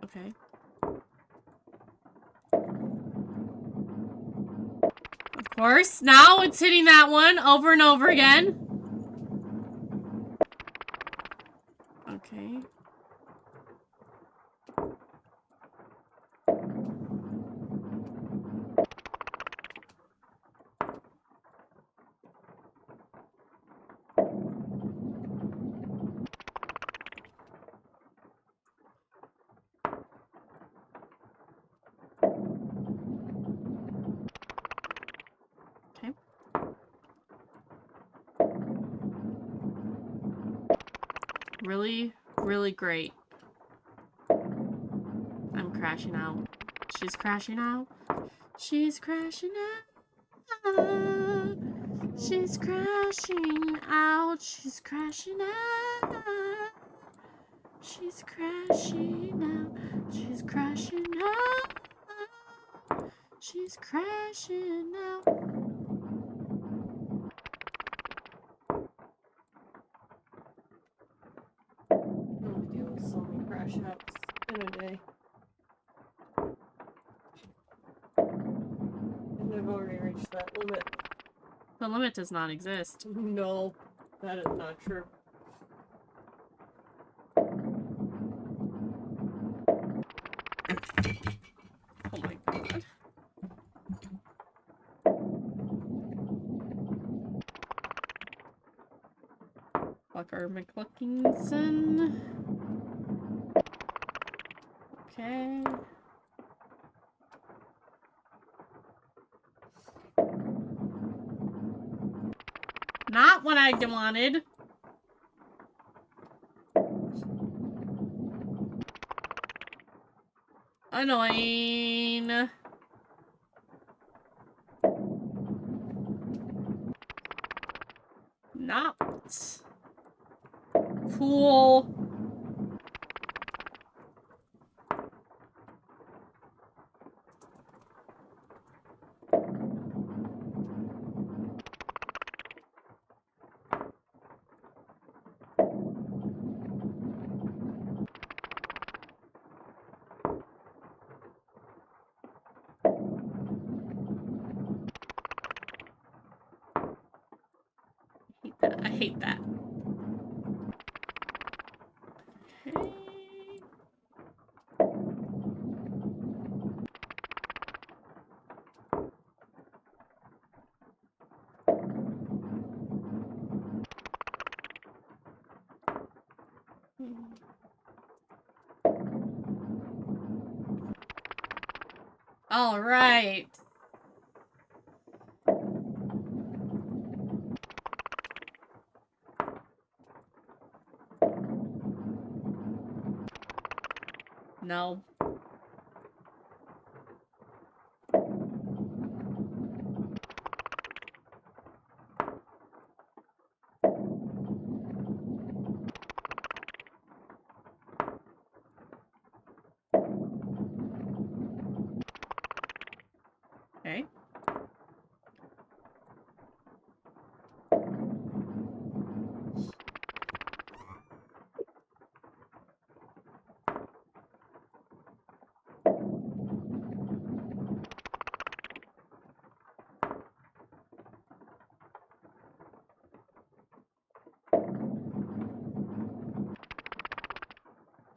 Okay. Of course, now it's hitting that one over and over again. Okay. Okay. Really, really great. I'm crashing out. She's crashing out. She's crashing out. She's crashing out. She's crashing out. She's crashing out. She's crashing out. She's crashing out. No big deal with so many crash outs in a day. And I've already reached that limit. The limit does not exist. No, that is not true. Oh my god. Fucker McCluckinson. Okay. Not what I wanted. Annoying. Not cool. I hate that. Okay. All right. No. Okay.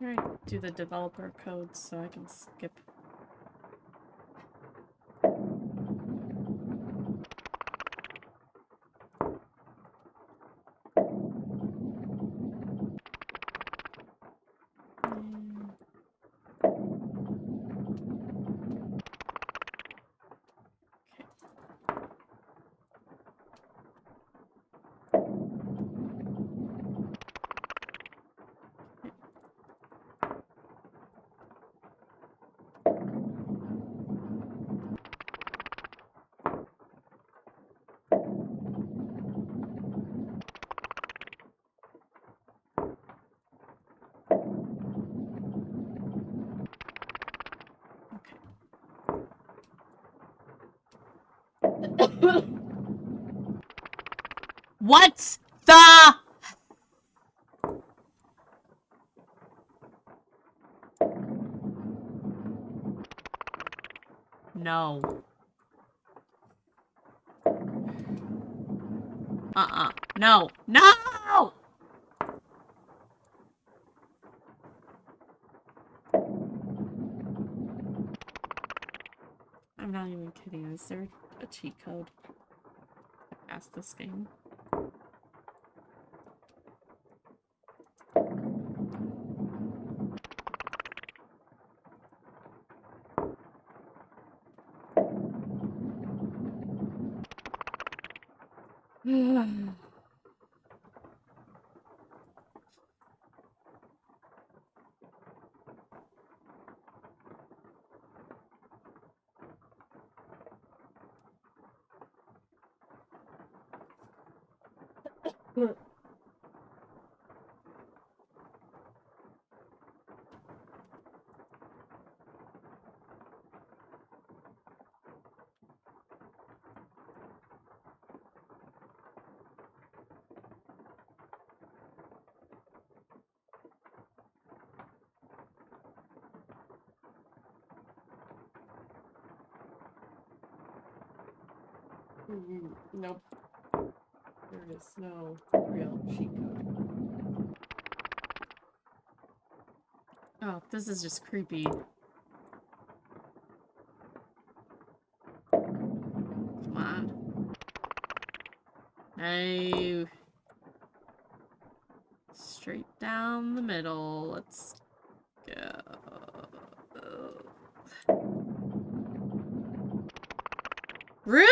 Alright, do the developer code so I can skip. What the? No. No. No! I'm not even kidding. Is there a cheat code? Ask this game. Nope. There is no real cheat code. Oh, this is just creepy. Come on. No. Straight down the middle. Let's go. Rude!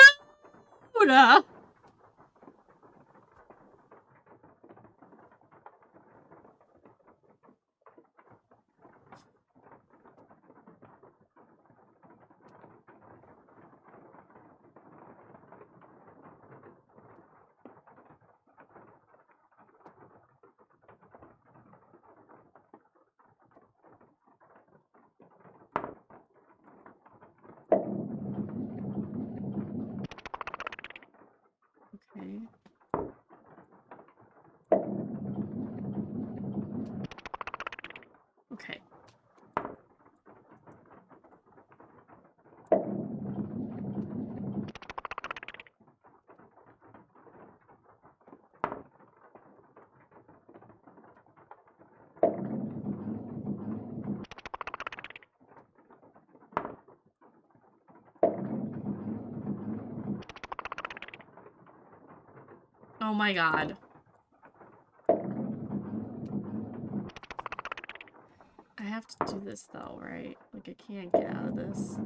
Oh my god. I have to do this though, right? Like I can't get out of this.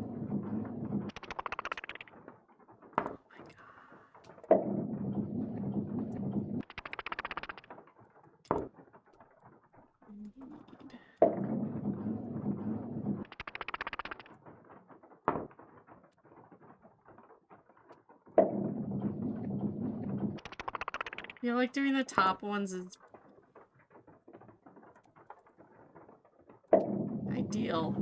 I feel like doing the top ones is ideal.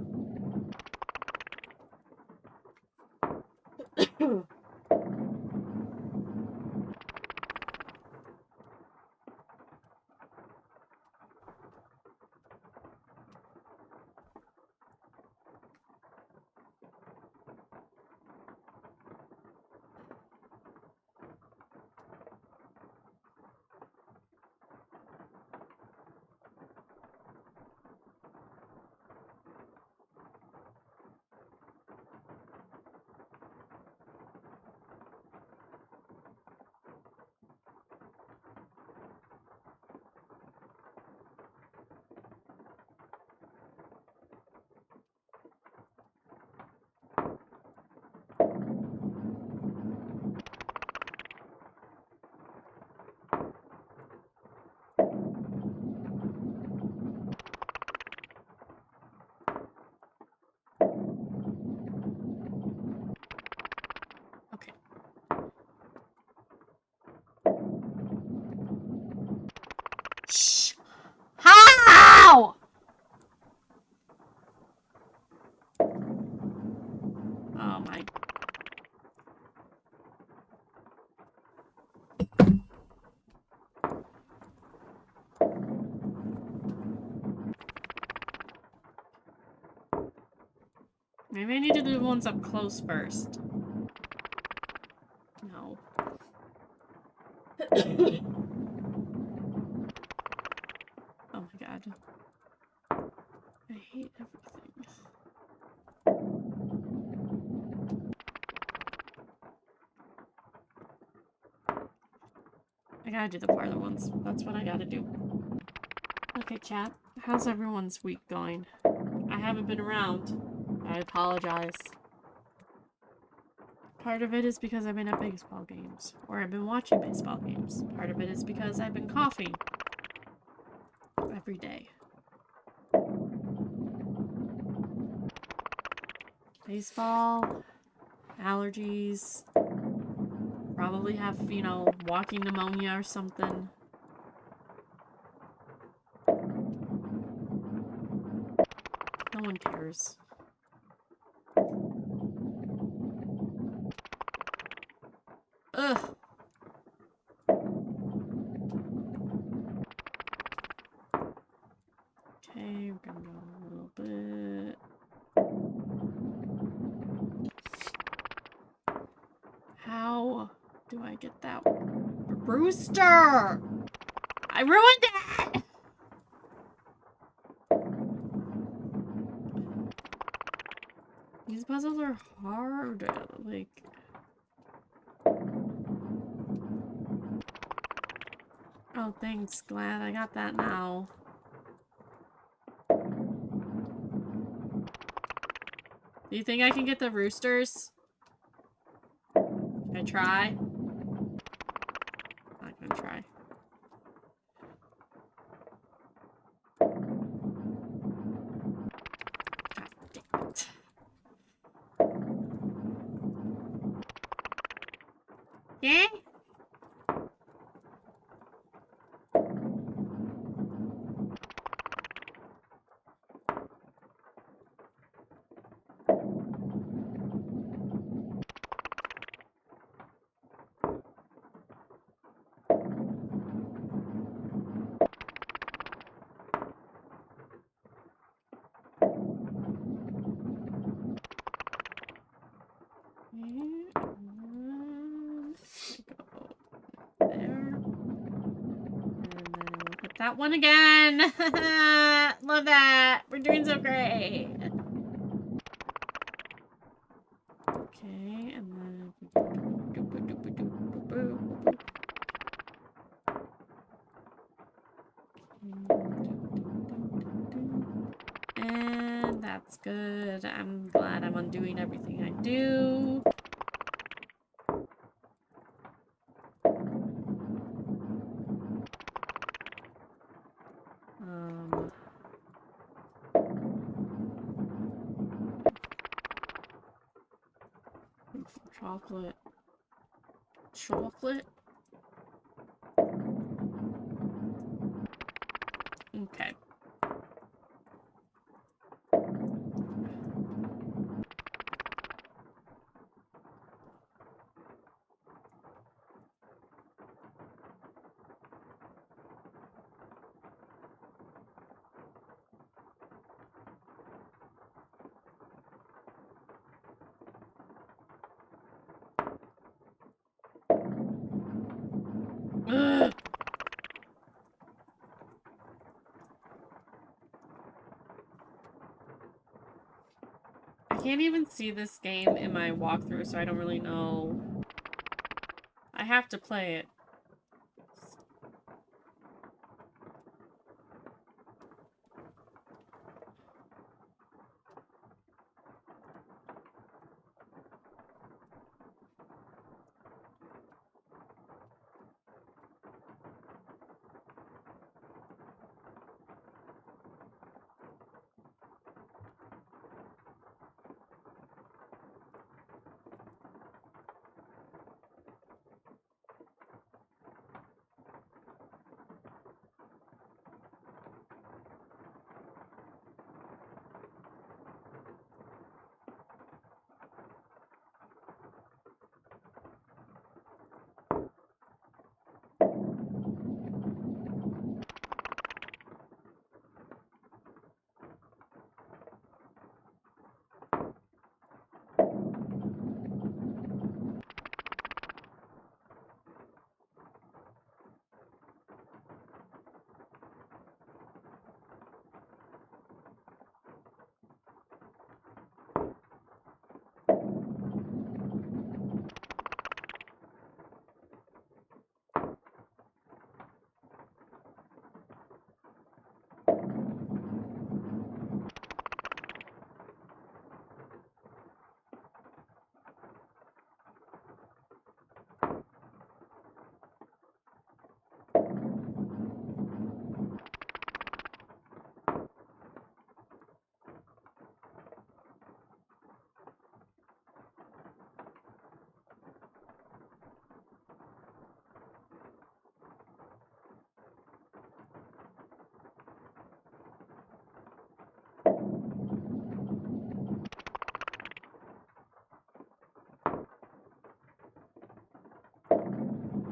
Okay. Shh. How? Oh my. Maybe I need to do the ones up close first. No. Oh my god. I hate everything. I gotta do the parlor ones. That's what I gotta do. Okay, chat. How's everyone's week going? I haven't been around. I apologize. Part of it is because I've been at baseball games. Or I've been watching baseball games. Part of it is because I've been coughing. Every day. Baseball. Allergies. Probably have, you know, walking pneumonia or something. No one cares. Ugh. Okay, we're gonna go a little bit. How do I get that rooster? I ruined it! These puzzles are hard, like... Oh, thanks. Glad I got that now. Do you think I can get the roosters? Can I try? I'm not gonna try. God damn it. Yeah? That one again! Love that! We're doing so great! Okay, and then... And that's good. I'm glad I'm undoing everything I do. Chocolate. Chocolate? Okay. Ugh. I can't even see this game in my walkthrough, so I don't really know. I have to play it.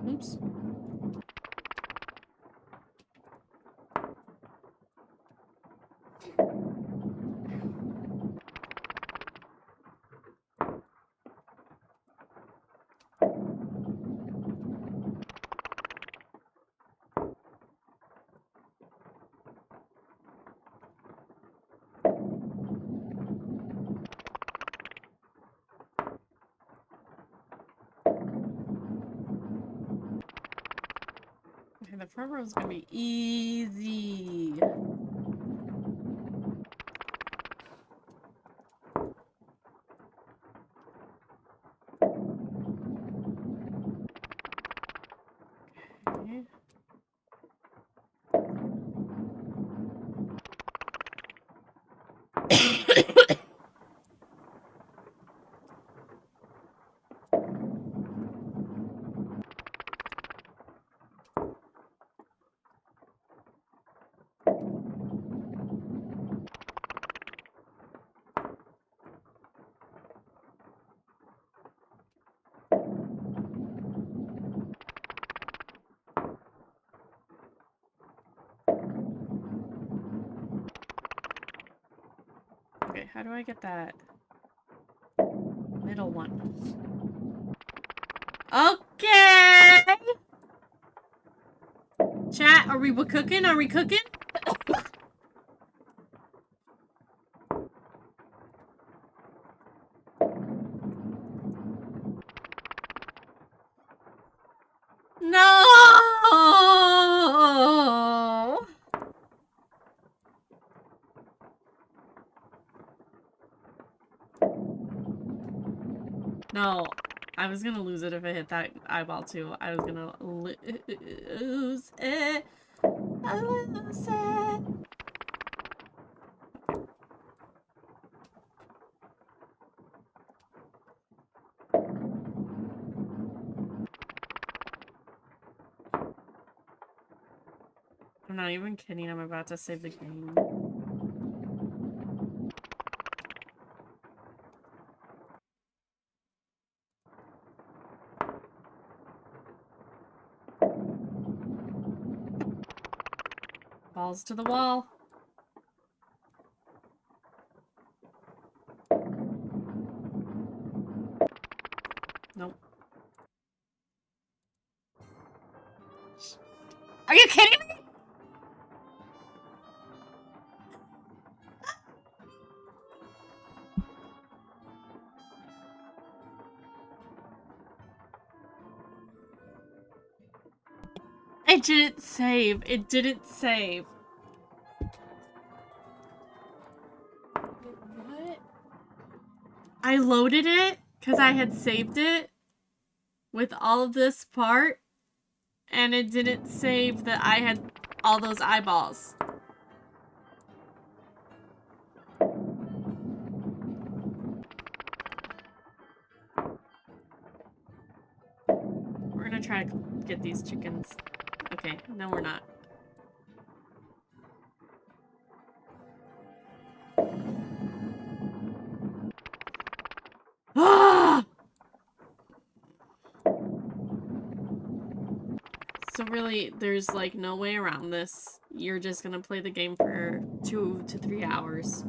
Oops. Okay, the front row is gonna be easy. Okay. Okay, how do I get that middle one? Okay! Chat, are we cooking? Are we cooking? No! No, I was gonna lose it if I hit that eyeball too. I was gonna lose it. I lose it. I'm not even kidding. I'm about to save the game. Balls to the wall. Nope. Are you kidding me? It didn't save. It didn't save. What? I loaded it because I had saved it with all of this part, and it didn't save that I had all those eyeballs. We're gonna try to get these chickens. Okay, no we're not. Ah! So really, there's like no way around this. You're just gonna play the game for 2 to 3 hours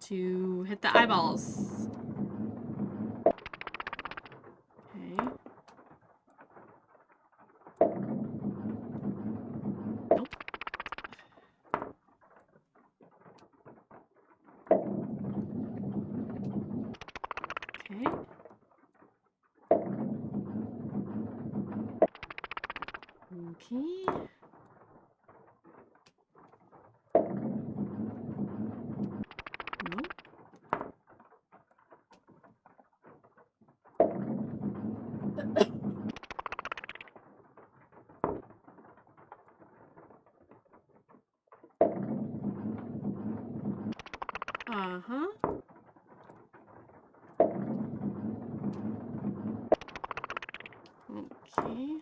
to hit the eyeballs. Okay. Nope. Okay. Okay. Nope. Uh-huh. Okay.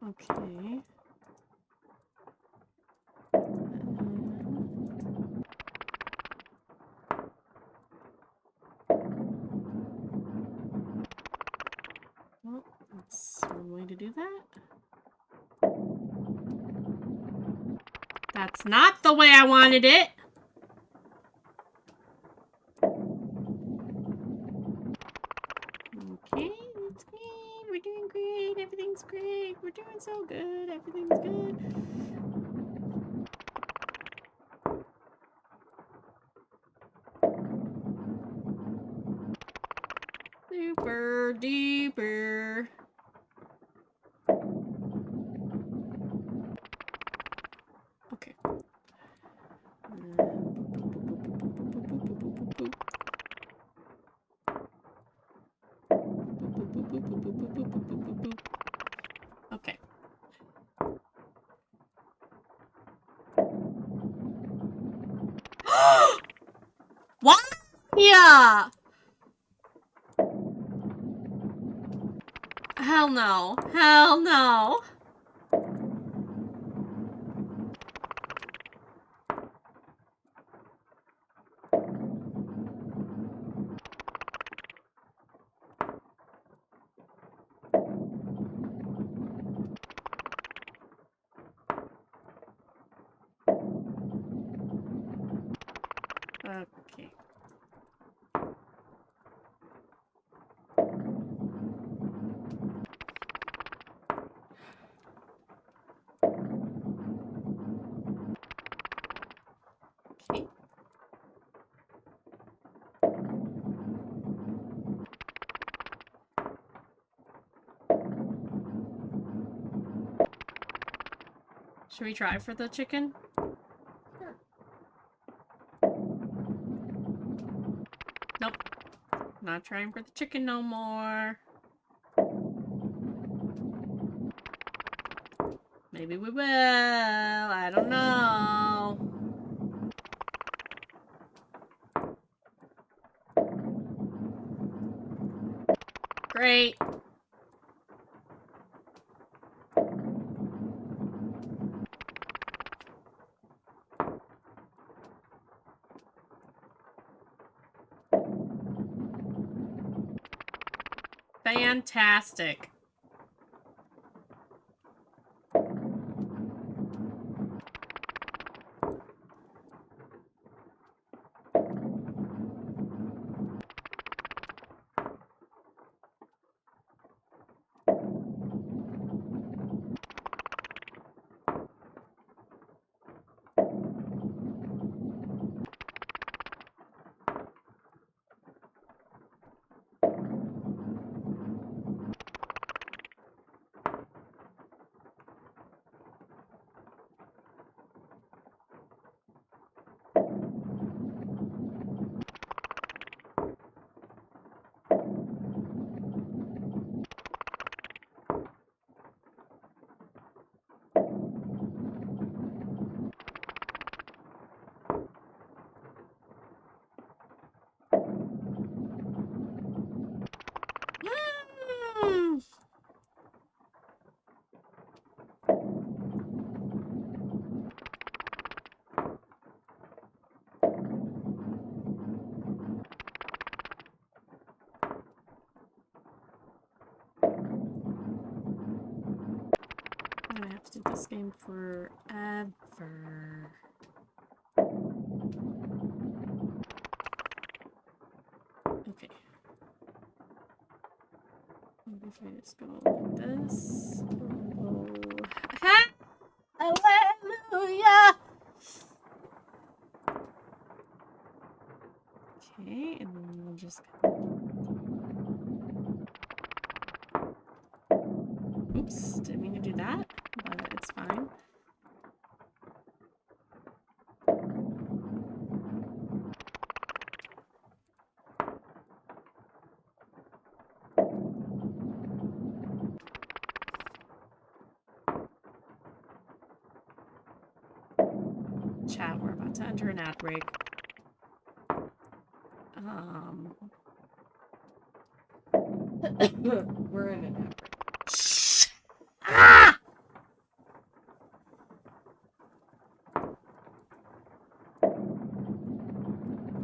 Okay. Well, that's one way to do that. That's not the way I wanted it! Okay, that's great. We're doing great. Everything's great. We're doing so good. Everything's good. Super duper. Okay. Okay. What? Yeah. Hell no. Hell no. Okay. Okay. Should we try for the chicken? Sure. Nope. Not trying for the chicken no more. Maybe we will. I don't know. Great. Fantastic. Mm. I'm gonna have to do this game forever. Okay. Maybe if I just go like this. Hallelujah! Okay, and then we'll just... Oops, didn't mean to do that, but it's fine. Chat, we're about to enter an ad break. We're in an ad break. Shh! Ah!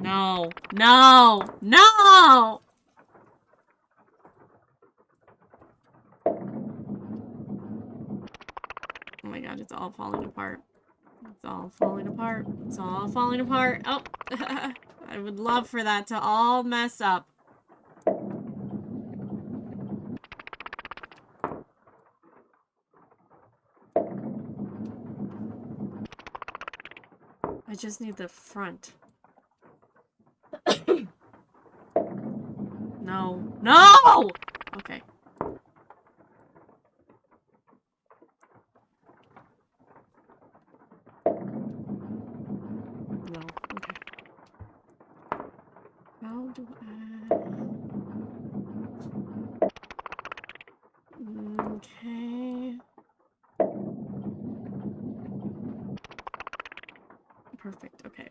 No, no, no! Oh my god, it's all falling apart. It's all falling apart. It's all falling apart. Oh, I would love for that to all mess up. I just need the front. No. No! Okay. No. Okay. How do I... Okay. Perfect. Okay.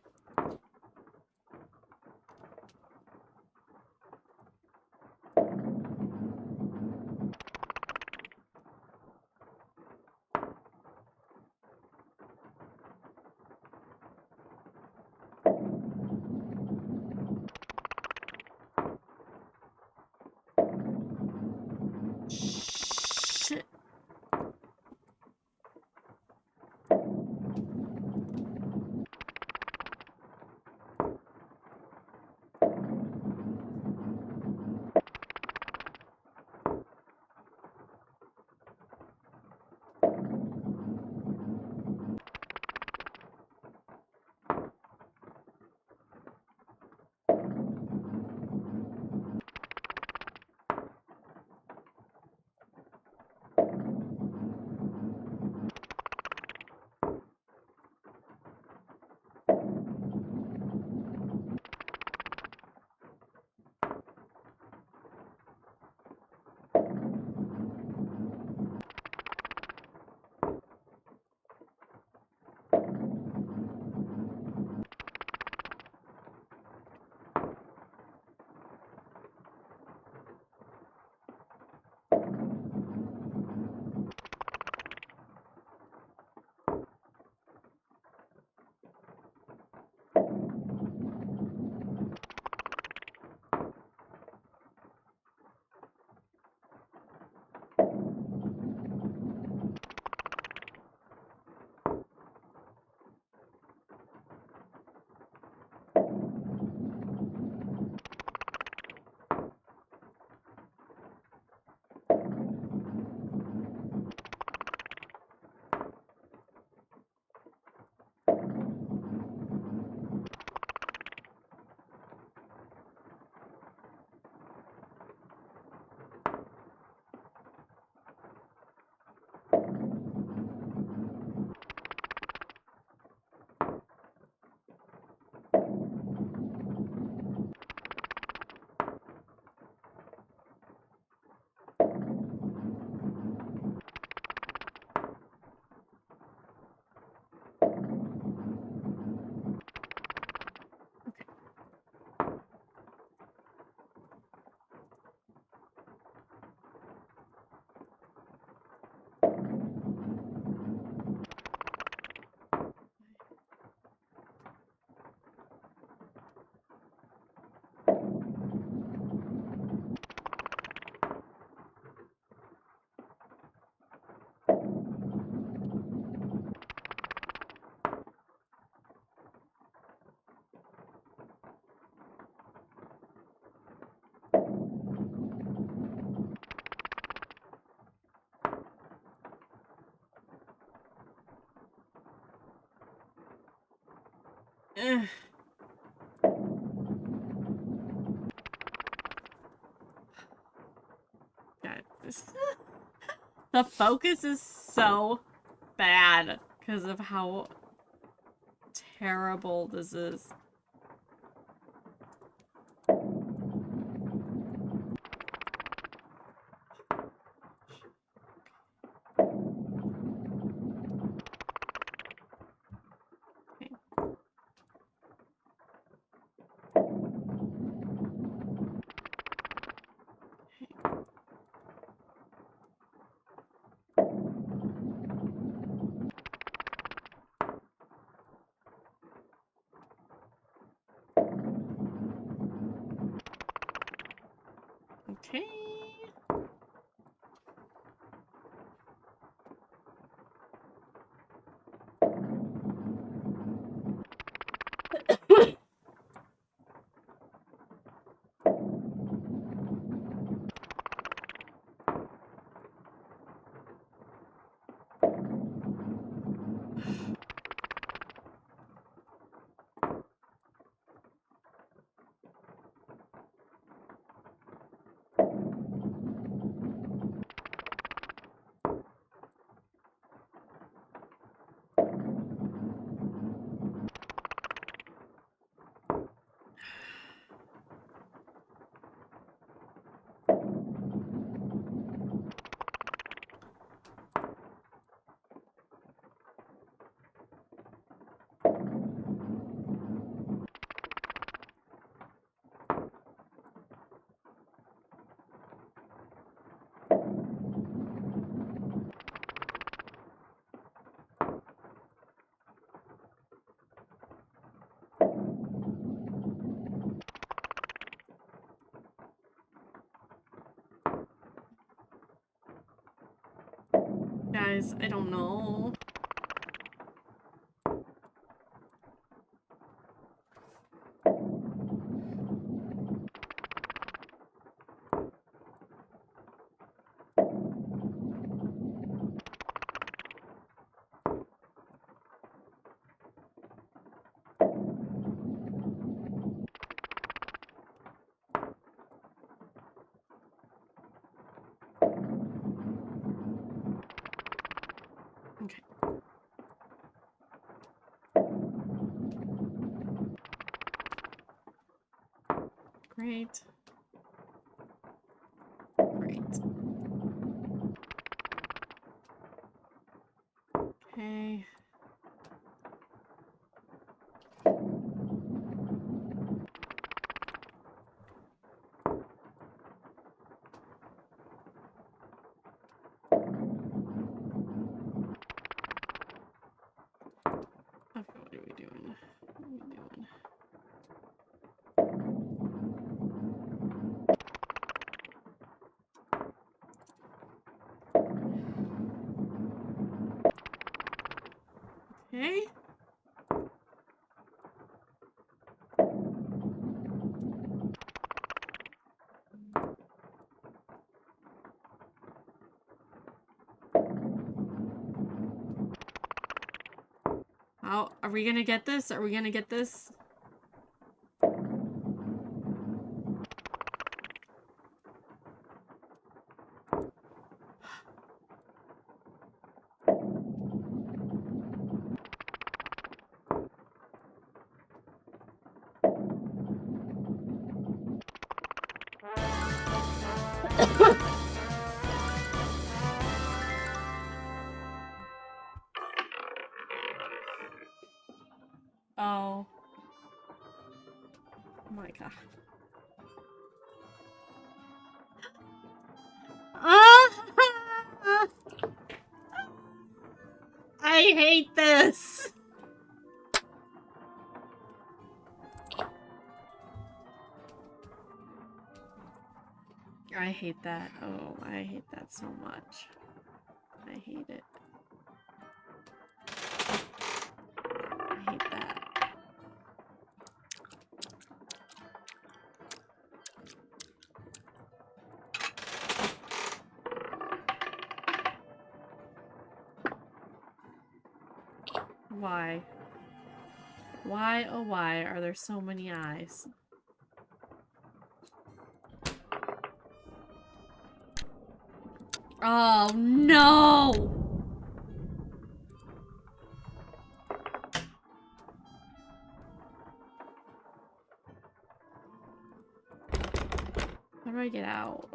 Shit. Ugh. God, the focus is so bad because of how terrible this is. Okay. Guys, I don't know. Okay. Great. Great. Okay. Okay, what are we doing? What are we doing? Okay. Oh, are we gonna get this? Are we gonna get this? Oh. Oh my god. I hate this. I hate that. Oh, I hate that so much. I hate it. I hate that. Why? Why, oh why, are there so many eyes? Oh, no! How do I get out?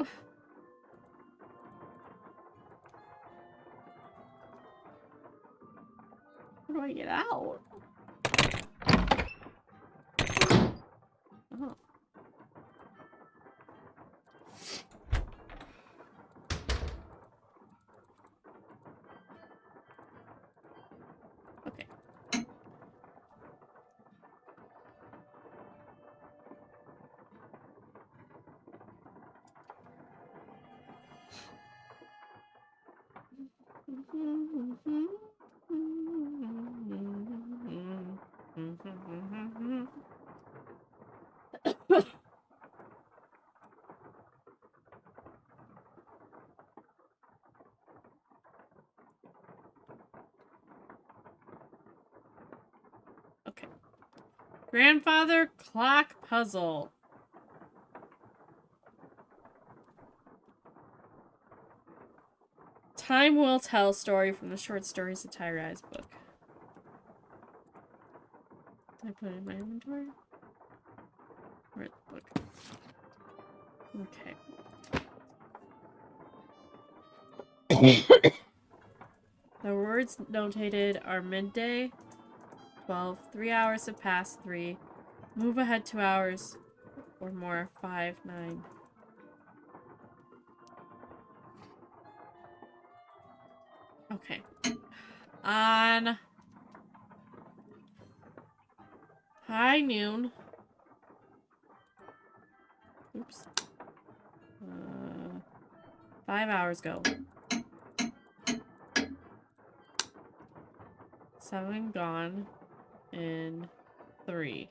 How do I get out? Oh. Okay. Okay. Grandfather clock puzzle. Time will tell story from the short stories of Tyri's book. Did I put it in my inventory? Where's the book? Okay. The words notated are midday, 12, 3 hours have passed 3, move ahead 2 hours or more, 5, 9. Okay. On high noon. Oops. 5 hours ago. 7 gone in 3.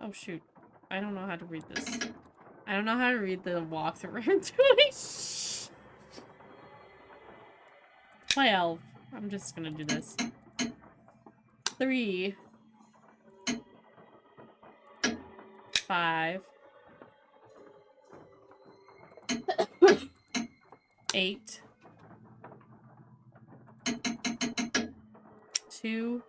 Oh shoot. I don't know how to read this. I don't know how to read the walkthrough I'm doing. 12. I'm just gonna do this. 3. 5. 8. 2.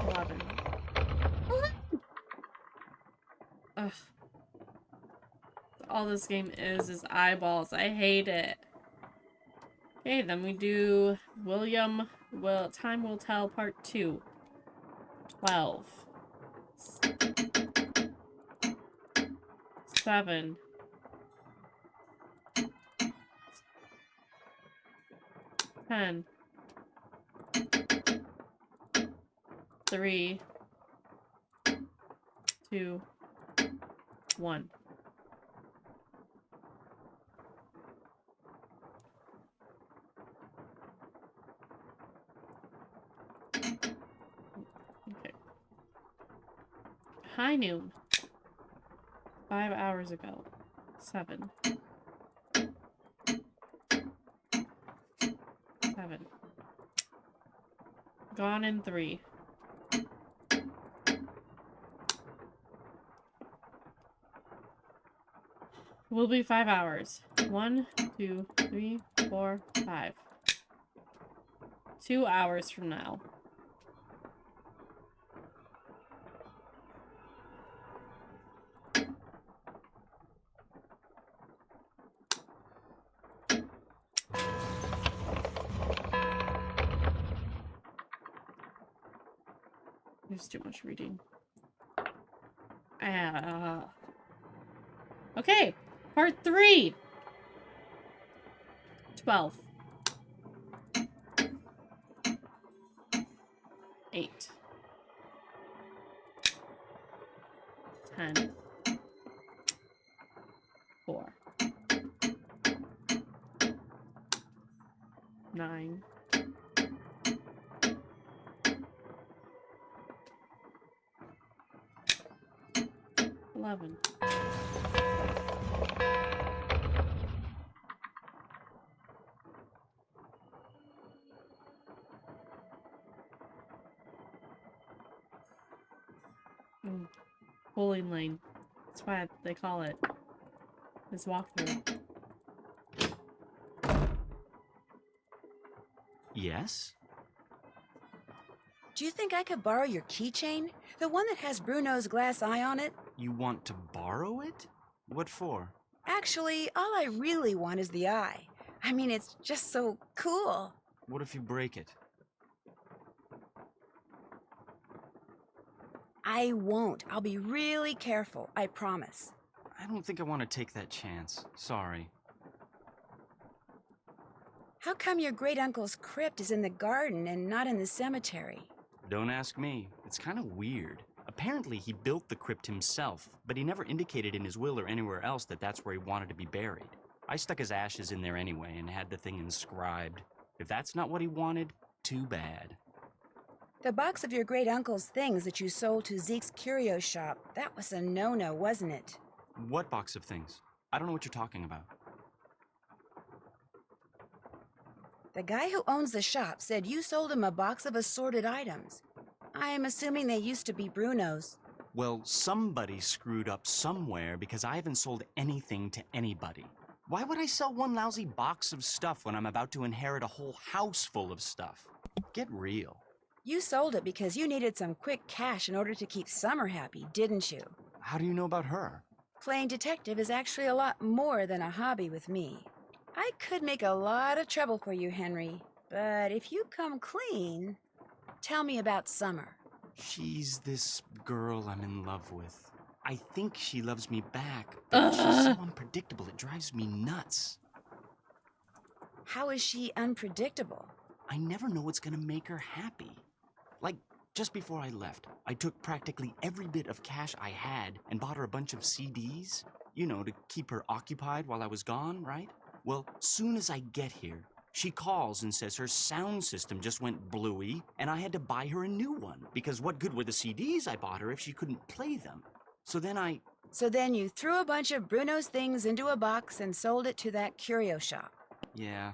11. Ugh. All this game is eyeballs. I hate it. Okay, then we do Time Will Tell Part 2. 12. 7. 10. 3. 2. 1. Okay. High noon. 5 hours ago. 7. 7. Gone in 3. Will be 5 hours. 1, 2, 3, 4, 5. 2 hours from now. There's too much reading. Okay, part 3. 12. 8. 10. 4. 9. 11. Bowling lane. That's why they call it this walkthrough. Yes? Do you think I could borrow your keychain? The one that has Bruno's glass eye on it? You want to borrow it? What for? Actually, all I really want is the eye. I mean, it's just so cool. What if you break it? I won't. I'll be really careful, I promise. I don't think I want to take that chance. Sorry. How come your great-uncle's crypt is in the garden and not in the cemetery? Don't ask me. It's kind of weird. Apparently, he built the crypt himself, but he never indicated in his will or anywhere else that that's where he wanted to be buried. I stuck his ashes in there anyway and had the thing inscribed. If that's not what he wanted, too bad. The box of your great-uncle's things that you sold to Zeke's curio shop, that was a no-no, wasn't it? What box of things? I don't know what you're talking about. The guy who owns the shop said you sold him a box of assorted items. I am assuming they used to be Bruno's. Well, somebody screwed up somewhere because I haven't sold anything to anybody. Why would I sell one lousy box of stuff when I'm about to inherit a whole house full of stuff? Get real. You sold it because you needed some quick cash in order to keep Summer happy, didn't you? How do you know about her? Playing detective is actually a lot more than a hobby with me. I could make a lot of trouble for you, Henry, but if you come clean, tell me about Summer. She's this girl I'm in love with. I think she loves me back, but she's so unpredictable it drives me nuts. How is she unpredictable? I never know what's gonna make her happy. Like, just before I left, I took practically every bit of cash I had and bought her a bunch of CDs. You know, to keep her occupied while I was gone, right? Well, soon as I get here, she calls and says her sound system just went bluey, and I had to buy her a new one, because what good were the CDs I bought her if she couldn't play them? So then you threw a bunch of Bruno's things into a box and sold it to that curio shop. Yeah.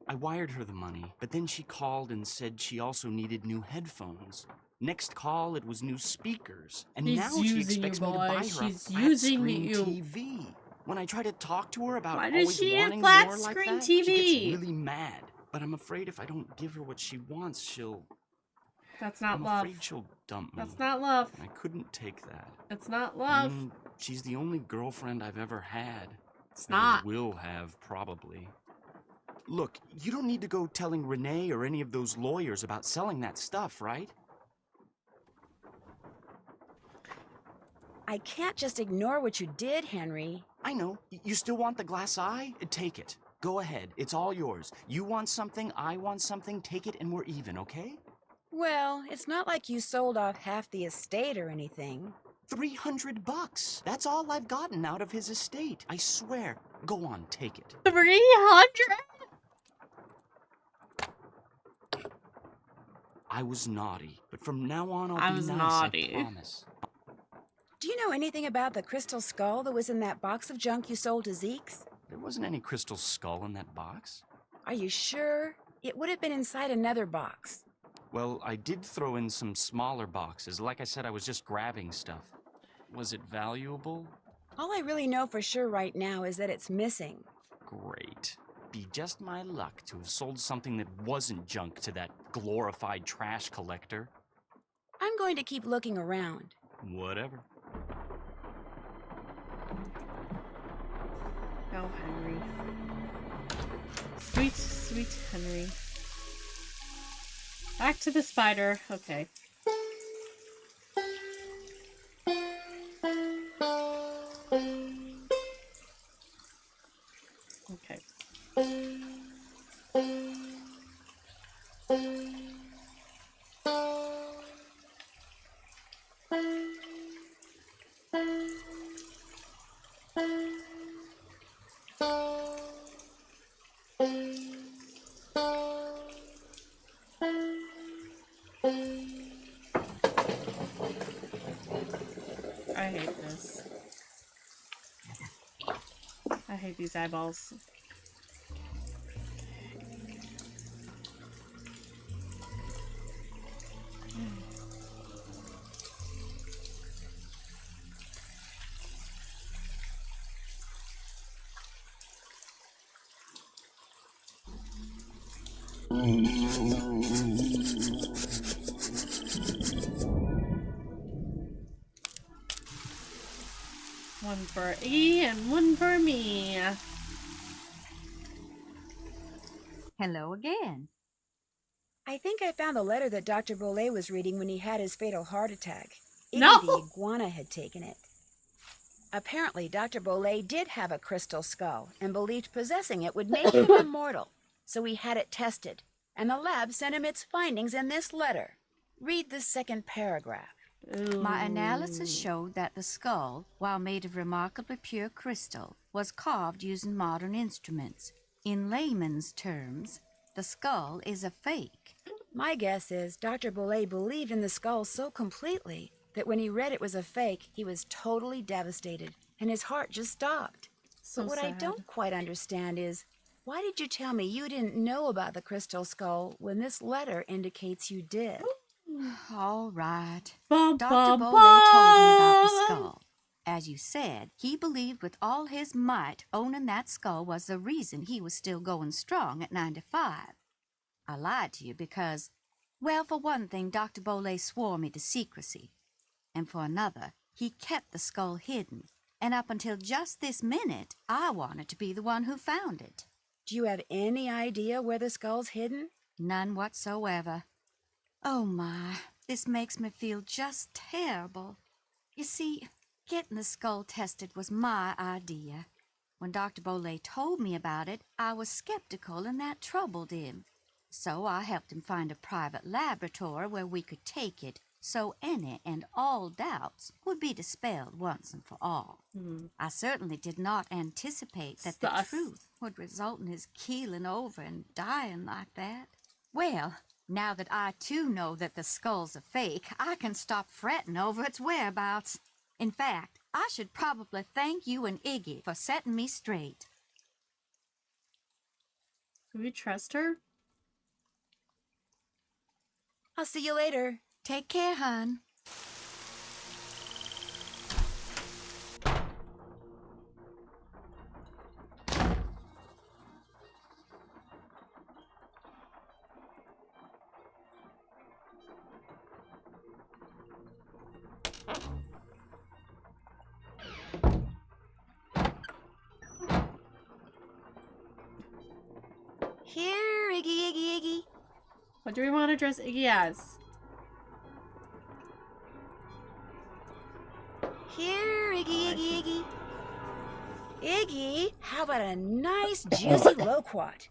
I wired her the money, but then she called and said she also needed new headphones. Next call, it was new speakers. And now she expects me to buy her a flat-screen TV. When I try to talk to her about always wanting more like that, she gets really mad. But I'm afraid if I don't give her what she wants, she'll... That's not love. I'm afraid she'll dump me. That's not love. I couldn't take that. It's not love. She's the only girlfriend I've ever had. It's not. I will have, probably. Look, you don't need to go telling Renee or any of those lawyers about selling that stuff, right? I can't just ignore what you did, Henry. I know. You still want the glass eye? Take it. Go ahead. It's all yours. You want something, I want something. Take it and we're even, okay? Well, it's not like you sold off half the estate or anything. $300. That's all I've gotten out of his estate. I swear. Go on, take it. 300? I was naughty, but from now on I'll be nice, I promise. Do you know anything about the crystal skull that was in that box of junk you sold to Zeke's? There wasn't any crystal skull in that box. Are you sure? It would have been inside another box. Well, I did throw in some smaller boxes. Like I said, I was just grabbing stuff. Was it valuable? All I really know for sure right now is that it's missing. Great. Be just my luck to have sold something that wasn't junk to that glorified trash collector. I'm going to keep looking around. Whatever. Oh, Henry. Sweet, sweet Henry. Back to the spider. Okay. Okay. I hate this. hate these eyeballs. One for E and one for me. Hello again. I think I found the letter that Dr. Bolle was reading when he had his fatal heart attack. No! Iggy the iguana had taken it. Apparently, Dr. Bolle did have a crystal skull and believed possessing it would make him immortal. So he had it tested, and the lab sent him its findings in this letter. Read the second paragraph. My analysis showed that the skull, while made of remarkably pure crystal, was carved using modern instruments. In layman's terms, the skull is a fake. My guess is Dr. Bolle believed in the skull so completely that when he read it was a fake, he was totally devastated, and his heart just stopped. So but what I sad. don't quite understand is, why did you tell me you didn't know about the crystal skull when this letter indicates you did? All right. Bum, Dr. bum, Bolle told me about the bum. skull. As you said, he believed with all his might owning that skull was the reason he was still going strong at 95. I lied to you because, well, for one thing, Dr. Bolle swore me to secrecy. And for another, he kept the skull hidden. And up until just this minute, I wanted to be the one who found it. Do you have any idea where the skull's hidden? None whatsoever. Oh my, this makes me feel just terrible. You see, getting the skull tested was my idea. When Dr. Bolle told me about it, I was skeptical and that troubled him. So I helped him find a private laboratory where we could take it so any and all doubts would be dispelled once and for all. I certainly did not anticipate that the Sus. truth would result in his keeling over and dying like that. Well, now that I too know that the skull's a fake, I can stop fretting over its whereabouts. In fact, I should probably thank you and Iggy for setting me straight. Can we trust her? I'll see you later. Take care, hon. Here, Iggy. What do we want to dress Iggy as? Here, Iggy. Iggy, how about a nice, juicy loquat?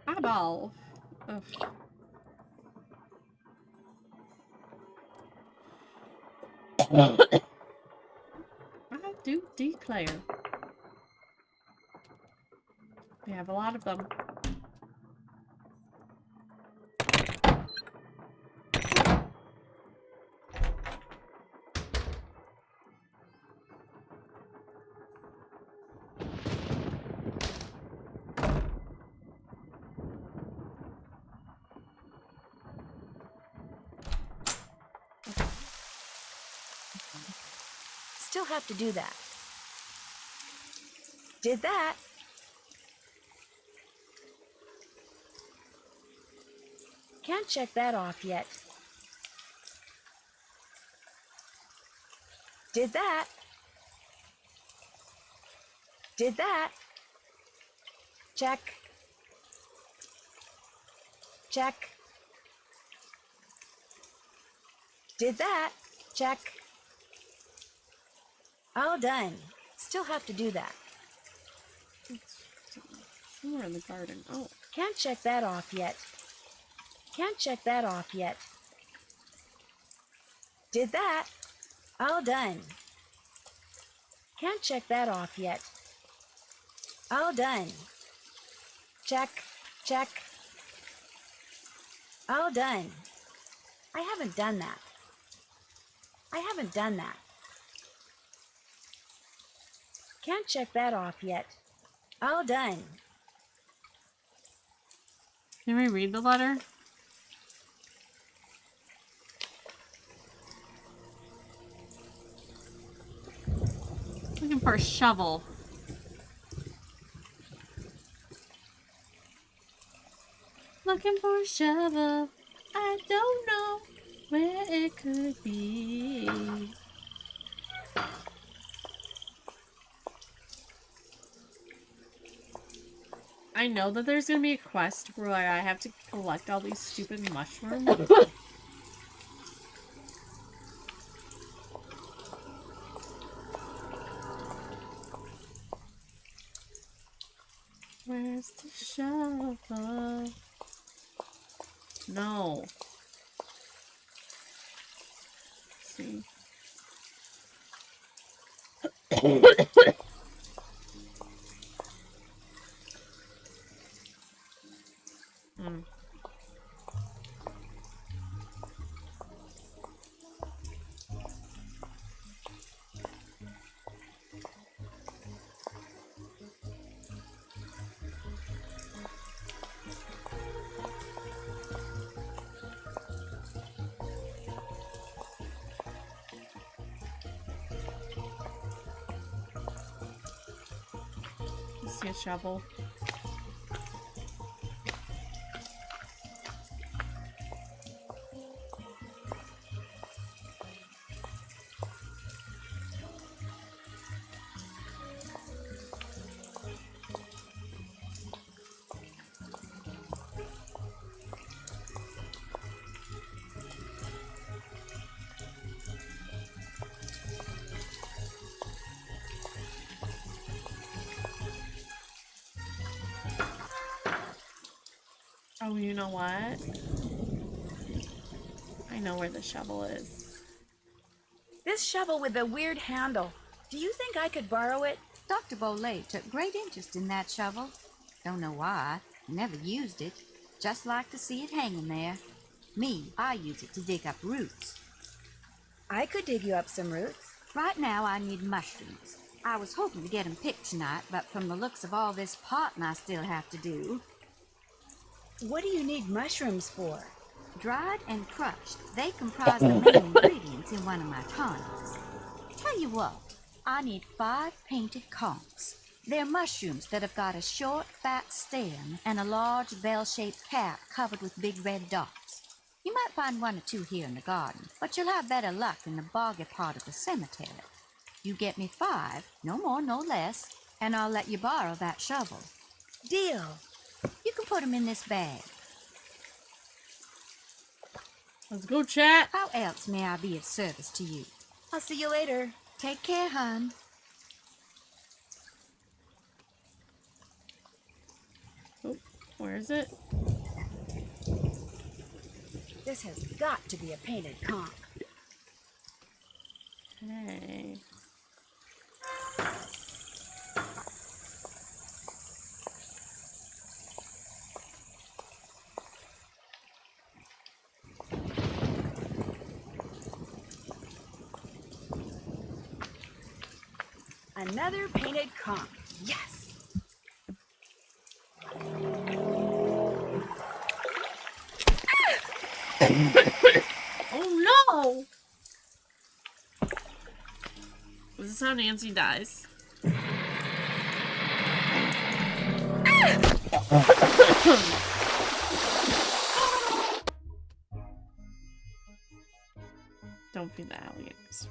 Eyeball. Ugh. I do declare. We have a lot of them. Still have to do that. Did that. Can't check that off yet. Did that. Did that. Check. Check. Did that. Check. All done. Still have to do that. It's somewhere in the garden. Oh. Can't check that off yet. Can't check that off yet. Did that. All done. Can't check that off yet. All done. Check, check. All done. I haven't done that. I haven't done that. Can't check that off yet. All done. Can we read the letter? Looking for a shovel. Looking for a shovel. I don't know where it could be. I know that there's gonna be a quest where I have to collect all these stupid mushrooms. Where's the shovel? No. Let's see. See a shovel. Oh, you know what? I know where the shovel is. This shovel with the weird handle. Do you think I could borrow it? Dr. Bolay took great interest in that shovel. Don't know why. Never used it. Just like to see it hanging there. Me, I use it to dig up roots. I could dig you up some roots. Right now I need mushrooms. I was hoping to get them picked tonight, but from the looks of all this potting I still have to do... What do you need mushrooms for? Dried and crushed. They comprise the main ingredients in one of my tonics. Tell you what, I need 5 painted conchs. They're mushrooms that have got a short, fat stem and a large bell-shaped cap covered with big red dots. You might find 1 or 2 here in the garden, but you'll have better luck in the boggy part of the cemetery. You get me 5, no more, no less, and I'll let you borrow that shovel. Deal. You can put them in this bag. Let's go, chat. How else may I be of service to you? I'll see you later. Take care, hon. Oh, where is it? This has got to be a painted conch. Okay. Another painted conch. Yes! Oh no! This is how Nancy dies. Don't feed the alligators.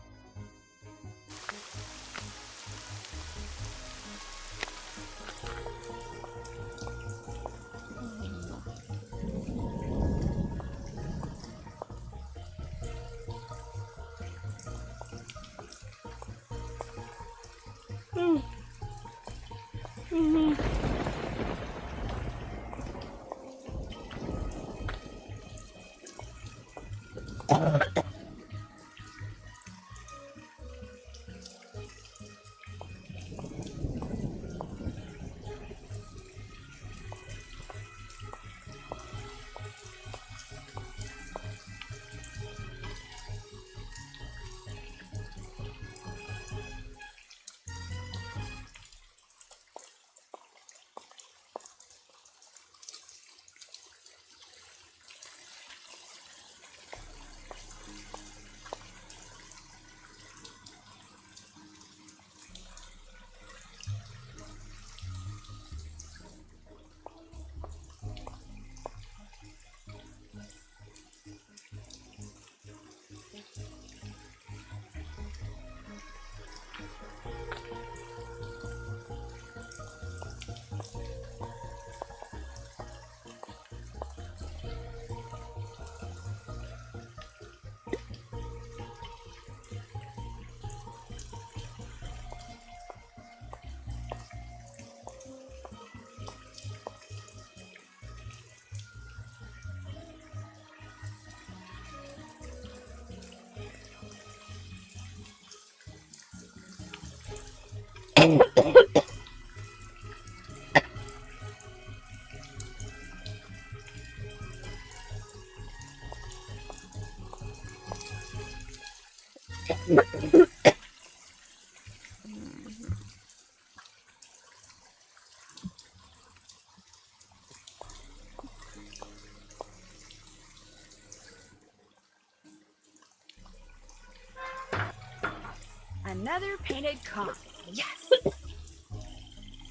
Another painted conch. Yes!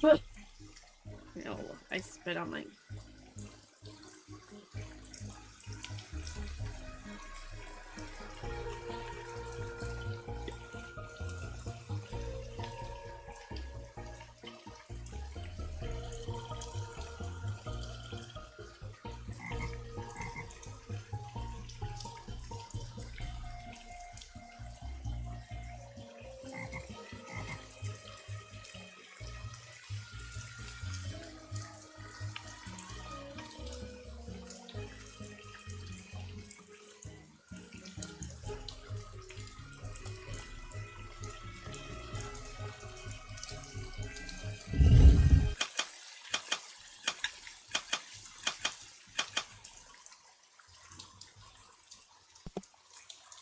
No, I spit on my...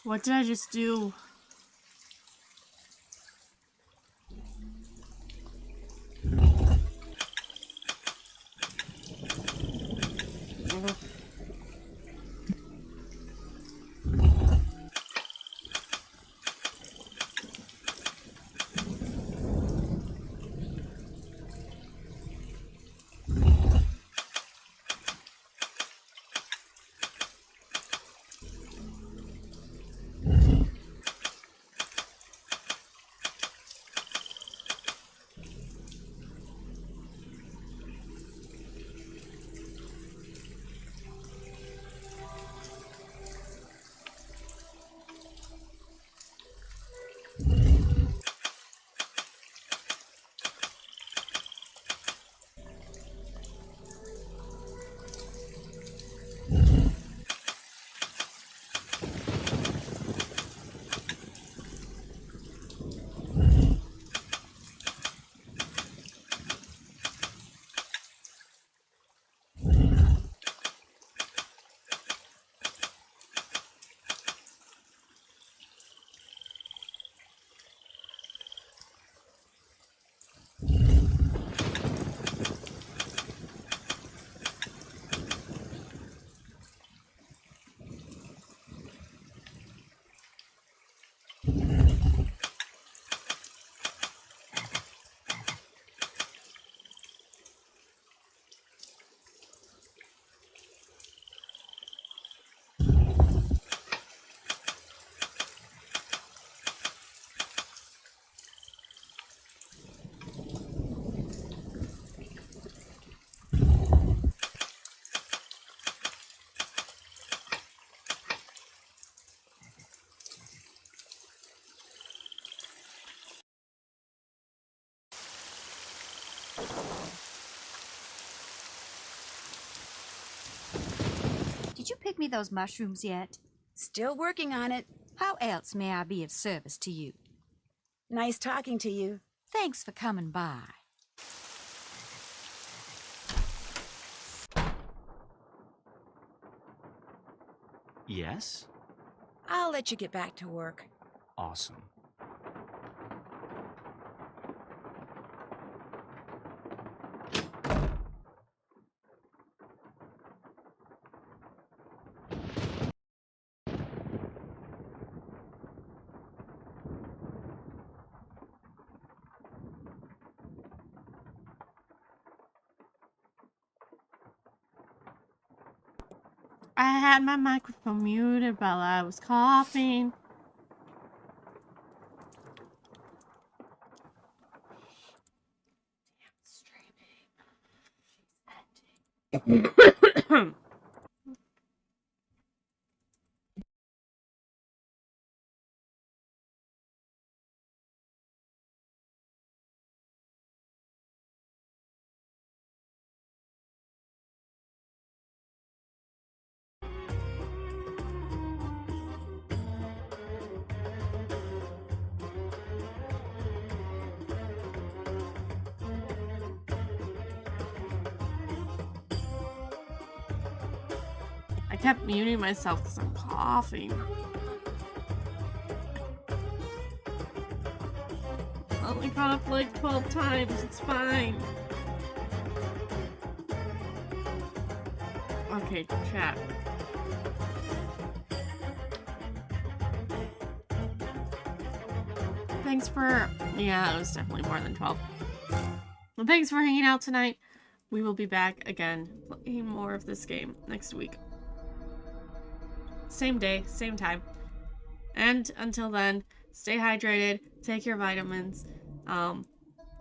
What did I just do? Did you pick me those mushrooms yet? Still working on it. How else may I be of service to you? Nice talking to you. Thanks for coming by. Yes? I'll let you get back to work. Awesome. I had my microphone muted while I was coughing. Damn streaming. I kept muting myself because I'm coughing. I only coughed like 12 times. It's fine. Okay, chat. Thanks for... Yeah, it was definitely more than 12. Well, thanks for hanging out tonight. We will be back again playing more of this game next week. Same day, same time. And until then, stay hydrated, take your vitamins.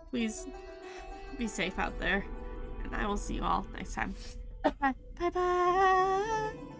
Please be safe out there. And I will see you all next time. Bye. Bye-bye.